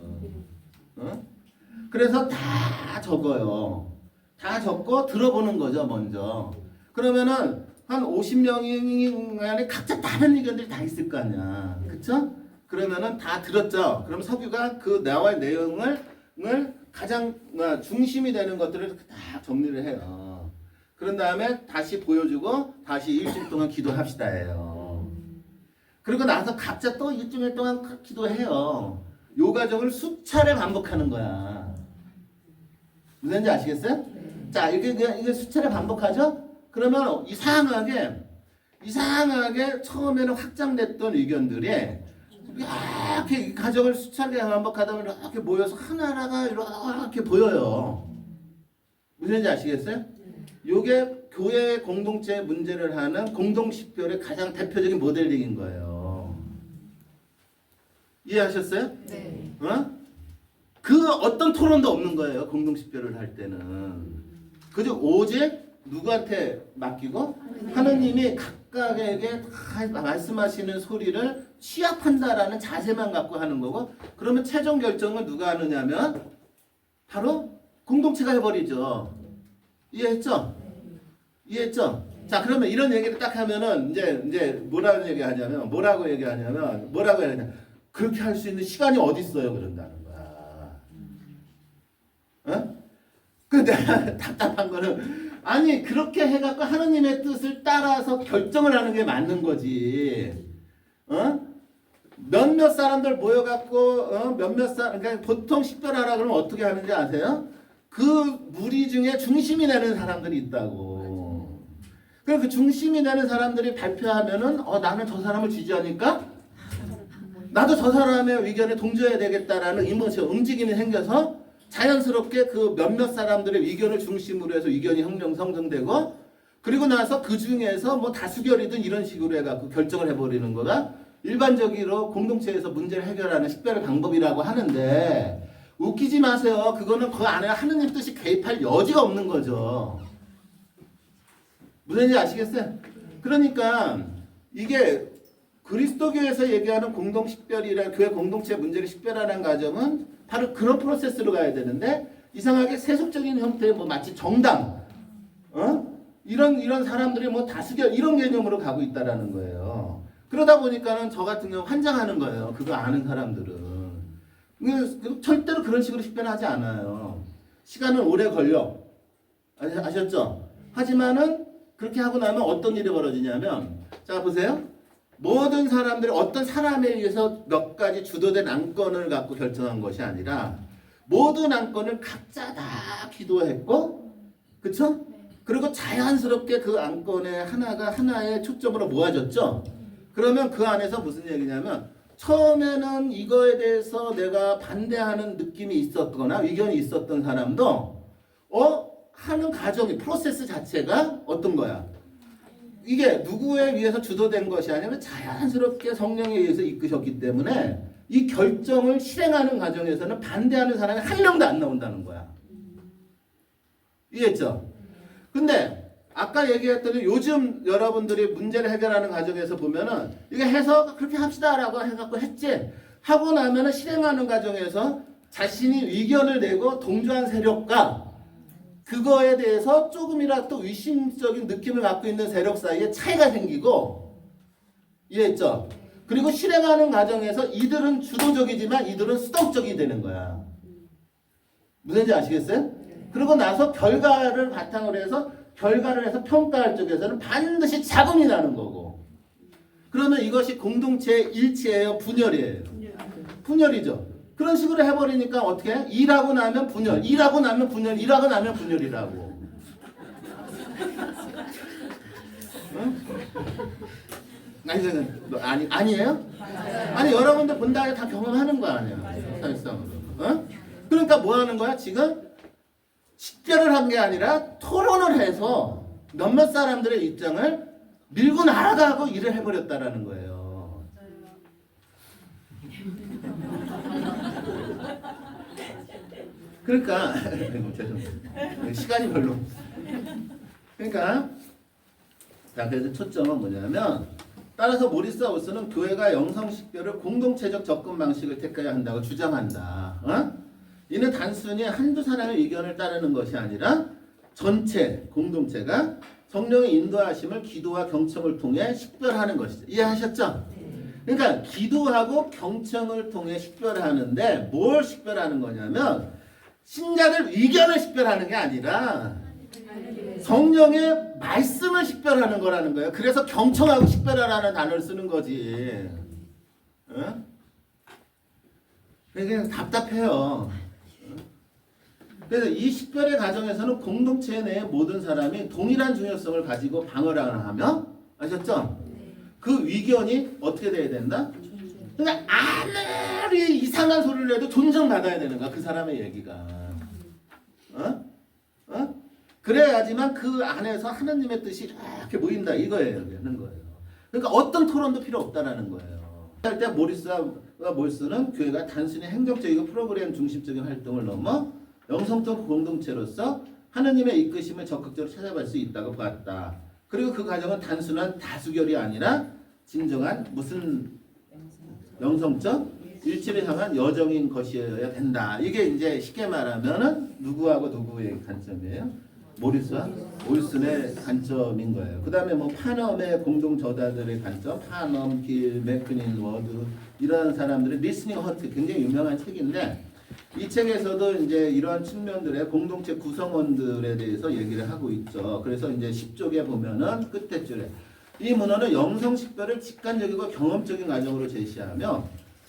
그래서 다 적어요. 다 적고 들어보는 거죠. 먼저. 그러면은 한 50명이 안에 각자 다른 의견들이 다 있을 거 아니야. 그쵸? 그러면은 다 들었죠. 그럼 서규가 그 나와의 내용을 가장 중심이 되는 것들을 다 정리를 해요. 그런 다음에 다시 보여주고 다시 일주일 동안 기도합시다 해요. 그리고 나서 각자 또 일주일 동안 기도해요. 요 과정을 수차례 반복하는 거야. 무슨지 아시겠어요? 자, 이게 수차례 반복하죠? 그러면 이상하게 처음에는 확장됐던 의견들이 이렇게 이 과정을 수차례 반복하다 보면 이렇게 모여서 하나하나가 이렇게 보여요. 무슨지 아시겠어요? 요게 교회 공동체 문제를 하는 공동식별의 가장 대표적인 모델링인 거예요. 이해하셨어요? 네. 그 어떤 토론도 없는 거예요. 공동식별을 할 때는. 그저 오직 누구한테 맡기고 하느님이 각각에게 다 말씀하시는 소리를 취합한다라는 자세만 갖고 하는 거고, 그러면 최종 결정을 누가 하느냐면 바로 공동체가 해버리죠. 이해했죠? 자, 그러면 이런 얘기를 딱 하면은 이제 뭐라고 얘기하냐면 그렇게 할 수 있는 시간이 어디 있어요? 그런다는 거야. 근데 답답한 거는 아니 그렇게 해갖고 하느님의 뜻을 따라서 결정을 하는 게 맞는 거지. 몇몇 사람들 모여갖고 그러니까 보통 식별하라 그러면 어떻게 하는지 아세요? 그 무리 중에 중심이 되는 사람들이 있다고. 그래서 그 중심이 되는 사람들이 발표하면은 나는 저 사람을 지지하니까 나도 저 사람의 의견에 동조해야 되겠다라는 움직임이 생겨서 자연스럽게 그 몇몇 사람들의 의견을 중심으로 해서 의견이 형성되고, 그리고 나서 그 중에서 뭐 다수결이든 이런 식으로 해갖고 결정을 해버리는 거가 일반적으로 공동체에서 문제를 해결하는 식별의 방법이라고 하는데, 웃기지 마세요. 그거는 그 안에 하느님 뜻이 개입할 여지가 없는 거죠. 무슨 얘기인지 아시겠어요? 그러니까 이게 그리스도교에서 얘기하는 공동식별이라 교회 공동체 문제를 식별하는 과정은 바로 그런 프로세스로 가야 되는데, 이상하게 세속적인 형태의 뭐 마치 정당, 이런 사람들이 뭐 다수결 이런 개념으로 가고 있다라는 거예요. 그러다 보니까는 저 같은 경우 환장하는 거예요. 그거 아는 사람들은. 절대로 그런 식으로 식별하지 않아요. 시간은 오래 걸려. 아셨죠? 하지만은 그렇게 하고 나면 어떤 일이 벌어지냐면, 자 보세요. 모든 사람들이 어떤 사람에 의해서 몇 가지 주도된 안건을 갖고 결정한 것이 아니라 모든 안건을 각자 다 기도했고, 그쵸? 그리고 자연스럽게 그 안건에 하나가 하나의 초점으로 모아졌죠. 그러면 그 안에서 무슨 얘기냐면, 처음에는 이거에 대해서 내가 반대하는 느낌이 있었거나 의견이 있었던 사람도 하는 과정이 프로세스 자체가 어떤 거야? 이게 누구에 의해서 주도된 것이 아니라 자연스럽게 성령에 의해서 이끄셨기 때문에 이 결정을 실행하는 과정에서는 반대하는 사람이 한 명도 안 나온다는 거야. 이해했죠? 근데 아까 얘기했더니 요즘 여러분들이 문제를 해결하는 과정에서 보면은 이게 해서 그렇게 합시다라고 해갖고 했지 하고 나면은 실행하는 과정에서 자신이 의견을 내고 동조한 세력과 그거에 대해서 조금이라도 또 의심적인 느낌을 갖고 있는 세력 사이에 차이가 생기고 이해했죠? 그리고 실행하는 과정에서 이들은 주도적이지만 이들은 수동적이 되는 거야. 무슨지 아시겠어요? 그러고 나서 결과를 바탕으로 해서 평가할 쪽에서는 반드시 잡음이 나는 거고. 그러면 이것이 공동체의 일치예요, 분열이에요? 분열이죠. 그런 식으로 해버리니까 어떻게 해? 일하고 나면 분열, 일하고 나면 분열, 일하고 나면 분열이라고. 응? 아니에요? 아니 여러분들 본 다음에 다 경험하는 거 아니야. 사실상으로. 어? 그러니까 뭐 하는 거야? 지금 식별을 한 게 아니라 토론을 해서 몇몇 사람들의 입장을 밀고 날아가고 일을 해버렸다라는 거예요. 그러니까 죄송해요. 시간이 별로 없어. 그러니까 자 그래서 초점은 뭐냐면 따라서 모리스 하우스는 교회가 영성식별을 공동체적 접근 방식을 택해야 한다고 주장한다. 어? 이는 단순히 한두 사람의 의견을 따르는 것이 아니라 전체 공동체가 성령의 인도하심을 기도와 경청을 통해 식별하는 것이죠. 이해하셨죠? 그러니까 기도하고 경청을 통해 식별하는데 뭘 식별하는 거냐면 신자들 의견을 식별하는 게 아니라 성령의 말씀을 식별하는 거라는 거예요. 그래서 경청하고 식별하라는 단어를 쓰는 거지. 어? 그게 답답해요. 그래서 이 식별의 과정에서는 공동체 내의 모든 사람이 동일한 중요성을 가지고 방어를 하며 아셨죠? 그 의견이 어떻게 돼야 된다? 그러니까 아무리 이상한 소리를 해도 존중받아야 되는 거야. 그 사람의 얘기가. 어? 어? 그래야지만 그 안에서 하나님의 뜻이 이렇게 모인다. 이거예요. 하는 거예요. 그러니까 어떤 토론도 필요 없다라는 거예요. 할 때 몰스는 교회가 단순히 행정적이고 프로그램 중심적인 활동을 넘어 영성적 공동체로서 하느님의 이끄심을 적극적으로 찾아갈 수 있다고 보았다. 그리고 그 과정은 단순한 다수결이 아니라 진정한 무슨 영성적 일치를 향한 여정인 것이어야 된다. 이게 이제 쉽게 말하면은 누구하고 누구의 관점이에요? 모리스와 윌슨의 관점인 거예요. 그 다음에 뭐 파넘의 공동 저자들의 관점, 파넘, 길, 맥크닌, 워드 이런 사람들의 리스닝 허트 굉장히 유명한 책인데 이 책에서도 이제 이러한 측면들의 공동체 구성원들에 대해서 얘기를 하고 있죠. 그래서 이제 10쪽에 보면은 끝에 줄에 이 문헌은 영성식별을 직관적이고 경험적인 과정으로 제시하며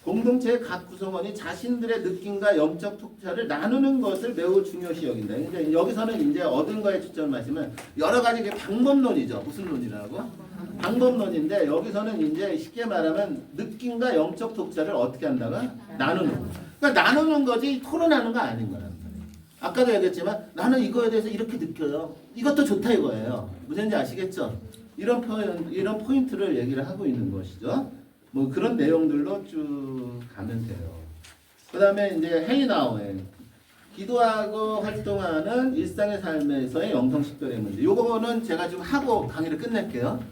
공동체의 각 구성원이 자신들의 느낌과 영적 통찰을 나누는 것을 매우 중요시 여긴다. 이제 여기서는 이제 얻은 거에 초점을 맞추면 여러 가지 방법론이죠. 무슨 논이라고? 방법론인데 여기서는 이제 쉽게 말하면 느낌과 영적 통찰을 어떻게 한다고? 나누는 거. 그러니까 나누는 거지 토론하는 거 아닌 거란 말이에요. 아까도 얘기했지만 나는 이거에 대해서 이렇게 느껴요. 이것도 좋다 이거예요. 무슨지 아시겠죠? 이런 포인트를 얘기를 하고 있는 것이죠. 뭐 그런 내용들로 쭉 가면 돼요. 그 다음에 이제 헤이나우의 기도하고 활동하는 일상의 삶에서의 영성식별의 문제. 요거는 제가 좀 하고 강의를 끝낼게요.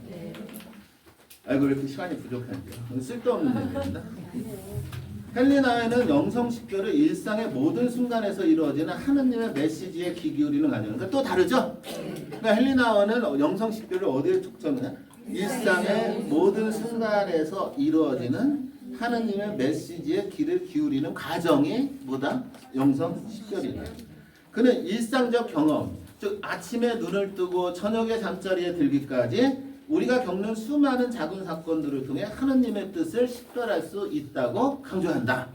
아이고 왜 이렇게 시간이 부족한데요. 쓸데없는 얘기입니다. 헬리나에는 영성식별을 일상의 모든 순간에서 이루어지는 하느님의 메시지에 귀 기울이는 과정. 그러니까 또 다르죠? 그러니까 헬리나어는 영성식별을 어디에 초점이냐? 일상의 모든 순간에서 이루어지는 하느님의 메시지에 귀를 기울이는 과정이 뭐다? 영성식별이다. 그는 일상적 경험, 즉 아침에 눈을 뜨고 저녁에 잠자리에 들기까지 우리가 겪는 수많은 작은 사건들을 통해 하느님의 뜻을 식별할 수 있다고 강조한다.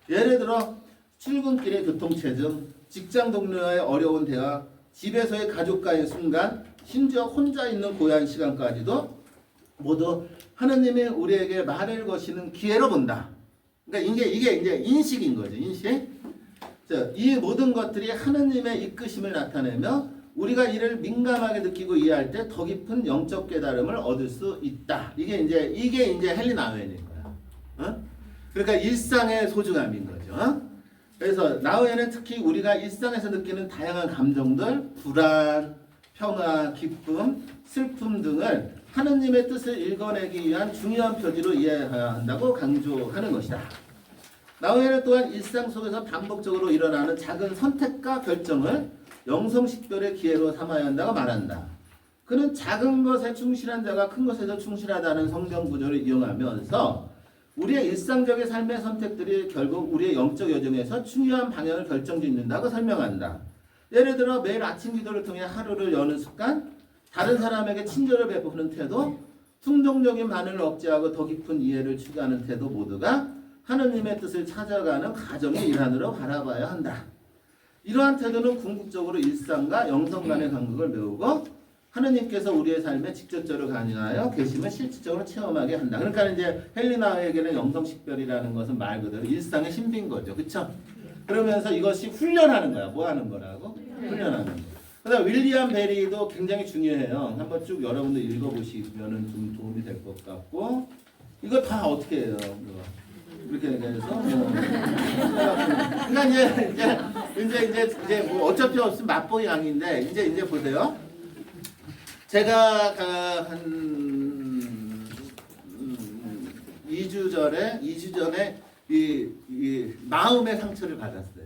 예를 들어 출근길의 교통체증, 직장 동료와의 어려운 대화, 집에서의 가족과의 순간, 심지어 혼자 있는 고요한 시간까지도 모두 하느님이 우리에게 말을 거시는 기회로 본다. 그러니까 이게 이제 인식인 거죠. 인식. 자, 이 모든 것들이 하느님의 이끄심을 나타내며 우리가 이를 민감하게 느끼고 이해할 때 더 깊은 영적 깨달음을 얻을 수 있다. 이게 이제 헬린 나우엔인 거야. 어? 그러니까 일상의 소중함인 거죠. 어? 그래서 나우엔은 특히 우리가 일상에서 느끼는 다양한 감정들, 불안, 평화, 기쁨, 슬픔 등을 하느님의 뜻을 읽어내기 위한 중요한 표지로 이해해야 한다고 강조하는 것이다. 나우에는 또한 일상 속에서 반복적으로 일어나는 작은 선택과 결정을 영성식별의 기회로 삼아야 한다고 말한다. 그는 작은 것에 충실한 자가 큰 것에서 충실하다는 성경 구절을 이용하면서 우리의 일상적인 삶의 선택들이 결국 우리의 영적 여정에서 중요한 방향을 결정짓는다고 설명한다. 예를 들어 매일 아침 기도를 통해 하루를 여는 습관, 다른 사람에게 친절을 베푸는 태도, 충동적인 반응을 억제하고 더 깊은 이해를 추구하는 태도 모두가 하느님의 뜻을 찾아가는 가정의 일환으로 바라봐야 한다. 이러한 태도는 궁극적으로 일상과 영성 간의 간극을 메우고 하느님께서 우리의 삶에 직접적으로 관여하여 계심을 실질적으로 체험하게 한다. 그러니까 이제 헬리나에게는 영성식별이라는 것은 말 그대로 일상의 신비인 거죠. 그렇죠? 그러면서 이것이 훈련하는 거야. 뭐 하는 거라고? 훈련하는 거. 그다음 윌리엄 베리도 굉장히 중요해요. 한번 쭉 여러분들 읽어보시면 좀 도움이 될 것 같고 이거 다 어떻게 해요? 이렇게 해서 그러니까 이제 뭐 어차피 없으면 맛보기 양인데 이제 보세요. 제가 한 2주 전에 이 마음의 상처를 받았어요.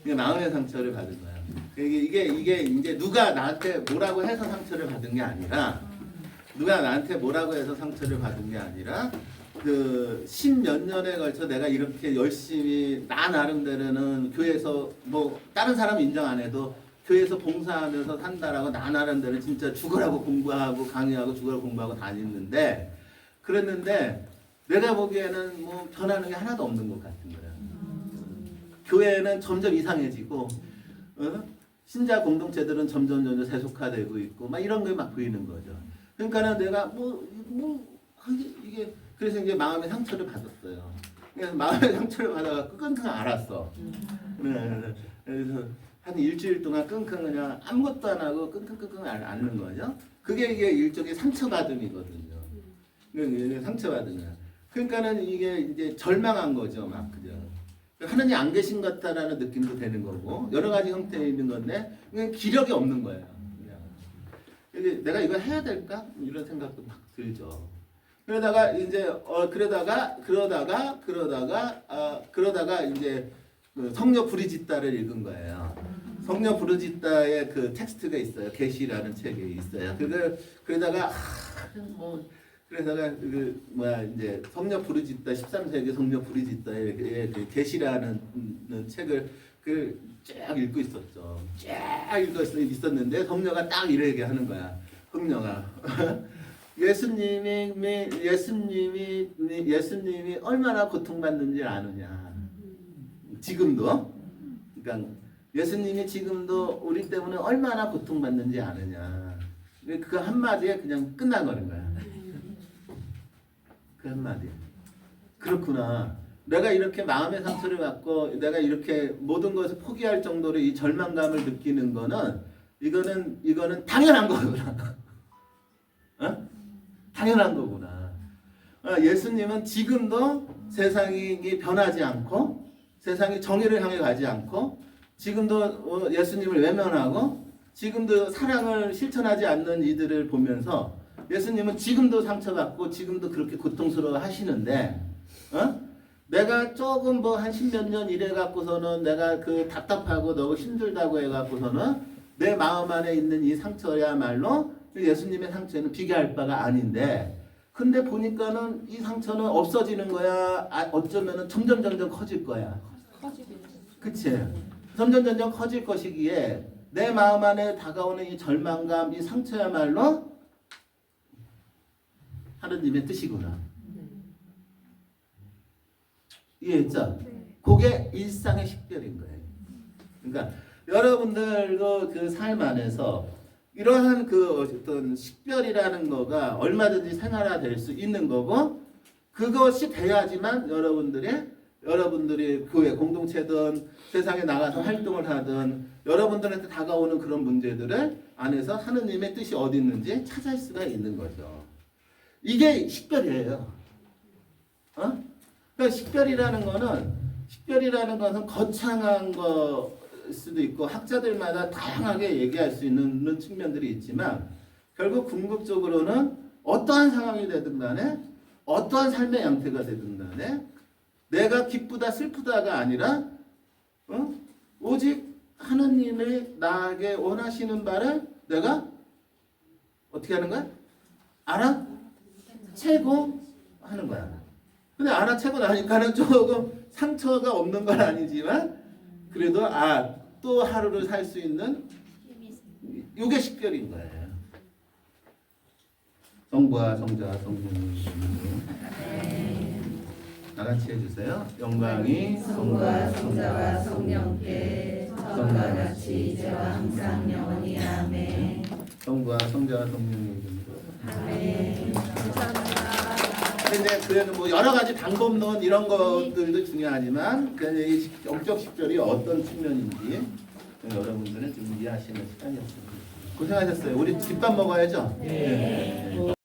마음의 상처를 받은 거야. 이게 이제 누가 나한테 뭐라고 해서 상처를 받은 게 아니라 누가 나한테 뭐라고 해서 상처를 받은 게 아니라 그 10몇 년에 걸쳐 내가 이렇게 열심히 나 나름대로는 교회에서 뭐 다른 사람 인정 안 해도 교회에서 봉사하면서 산다라고 나 나름대로 진짜 죽으라고 공부하고 강의하고 죽으라고 공부하고 다녔는데 그랬는데 내가 보기에는 뭐 변하는 게 하나도 없는 것 같은 거야. 교회는 점점 이상해지고 신자 공동체들은 점점 세속화되고 있고 막 이런 게 막 보이는 거죠. 그러니까는 내가 이게 그래서 이제 마음의 상처를 받았어요. 그래서 마음의 상처를 받아갖고 끙끙 앓았어. 그래서 한 일주일 동안 끙끙 그냥 아무것도 안 하고 끙끙 앓는 거죠. 그게 이게 일종의 상처받음이거든요. 상처받은 거야. 그러니까는 이게 이제 절망한 거죠, 막 그죠. 하느님 안 계신 것 같다라는 느낌도 되는 거고 여러 가지 형태에 있는 건데 그냥 기력이 없는 거예요. 그냥. 내가 이거 해야 될까? 이런 생각도 막 들죠. 그러다가 이제 그러다가 이제 그 성녀 브리짓다를 읽은 거예요. 성녀 브리짓다의 그 텍스트가 있어요. 계시라는 책이 있어요. 그러다가 이제 성녀 브리짓다 13세기 성녀 브리짓다의 그 계시라는 책을 쫙 읽고 있었죠. 쫙 읽고 있었는데 성녀가 딱 이렇게 하는 거야. 성녀가 예수님이 얼마나 고통받는지 아느냐. 지금도. 그러니까 예수님이 지금도 우리 때문에 얼마나 고통받는지 아느냐. 그 한마디에 그냥 끝나버린 거야. 그 한마디. 그렇구나. 내가 이렇게 마음의 상처를 받고 내가 이렇게 모든 것을 포기할 정도로 이 절망감을 느끼는 거는 이거는 당연한 거구나. 어? 당연한 거구나. 예수님은 지금도 세상이 변하지 않고 세상이 정의를 향해 가지 않고 지금도 예수님을 외면하고 지금도 사랑을 실천하지 않는 이들을 보면서 예수님은 지금도 상처받고 지금도 그렇게 고통스러워 하시는데 내가 조금 뭐 한 10몇 년 일해 갖고서는 내가 그 답답하고 너무 힘들다고 해 갖고서는 내 마음 안에 있는 이 상처야말로 예수님의 상처는 비교할 바가 아닌데 근데 보니까는 이 상처는 없어지는 거야. 어쩌면은 점점 커질 거야. 그치? 점점 커질 것이기에 내 마음 안에 다가오는 이 절망감, 이 상처야말로 하느님의 뜻이구나. 이해했죠? 그게 일상의 식별인 거예요. 그러니까 여러분들도 그 삶 안에서 이러한 그 어떤 식별이라는 거가 얼마든지 생활화될 수 있는 거고 그것이 돼야지만 여러분들이 교회 공동체든 세상에 나가서 활동을 하든 여러분들한테 다가오는 그런 문제들을 안에서 하느님의 뜻이 어디 있는지 찾을 수가 있는 거죠. 이게 식별이에요. 그러니까 식별이라는 것은 거창한 거 수도 있고 학자들마다 다양하게 얘기할 수 있는 측면들이 있지만 결국 궁극적으로는 어떠한 상황이 되든 간에 어떠한 삶의 양태가 되든 간에 내가 기쁘다 슬프다가 아니라 오직 하나님의 나에게 원하시는 바를 내가 어떻게 하는 거야? 알아채고 하는 거야. 근데 알아채고 나니까는 조금 상처가 없는 건 아니지만 그래도 또 하루를 살 수 있는 이게 식별인 거예요. 성부와 성자와 성령님 다 같이 해주세요. 영광이 성부와 성자와 성령께 처음과 같이 이제와 항상 영원히 아멘. 성부와 성자와 성령님 이름으로. 아멘. 근데 그래도 뭐 여러 가지 방법론 이런 것들도 중요하지만 그냥 이 영적 식별이 어떤 측면인지 여러분들은 좀 이해하시는 시간이었습니다. 고생하셨어요. 우리 집밥 먹어야죠. 네.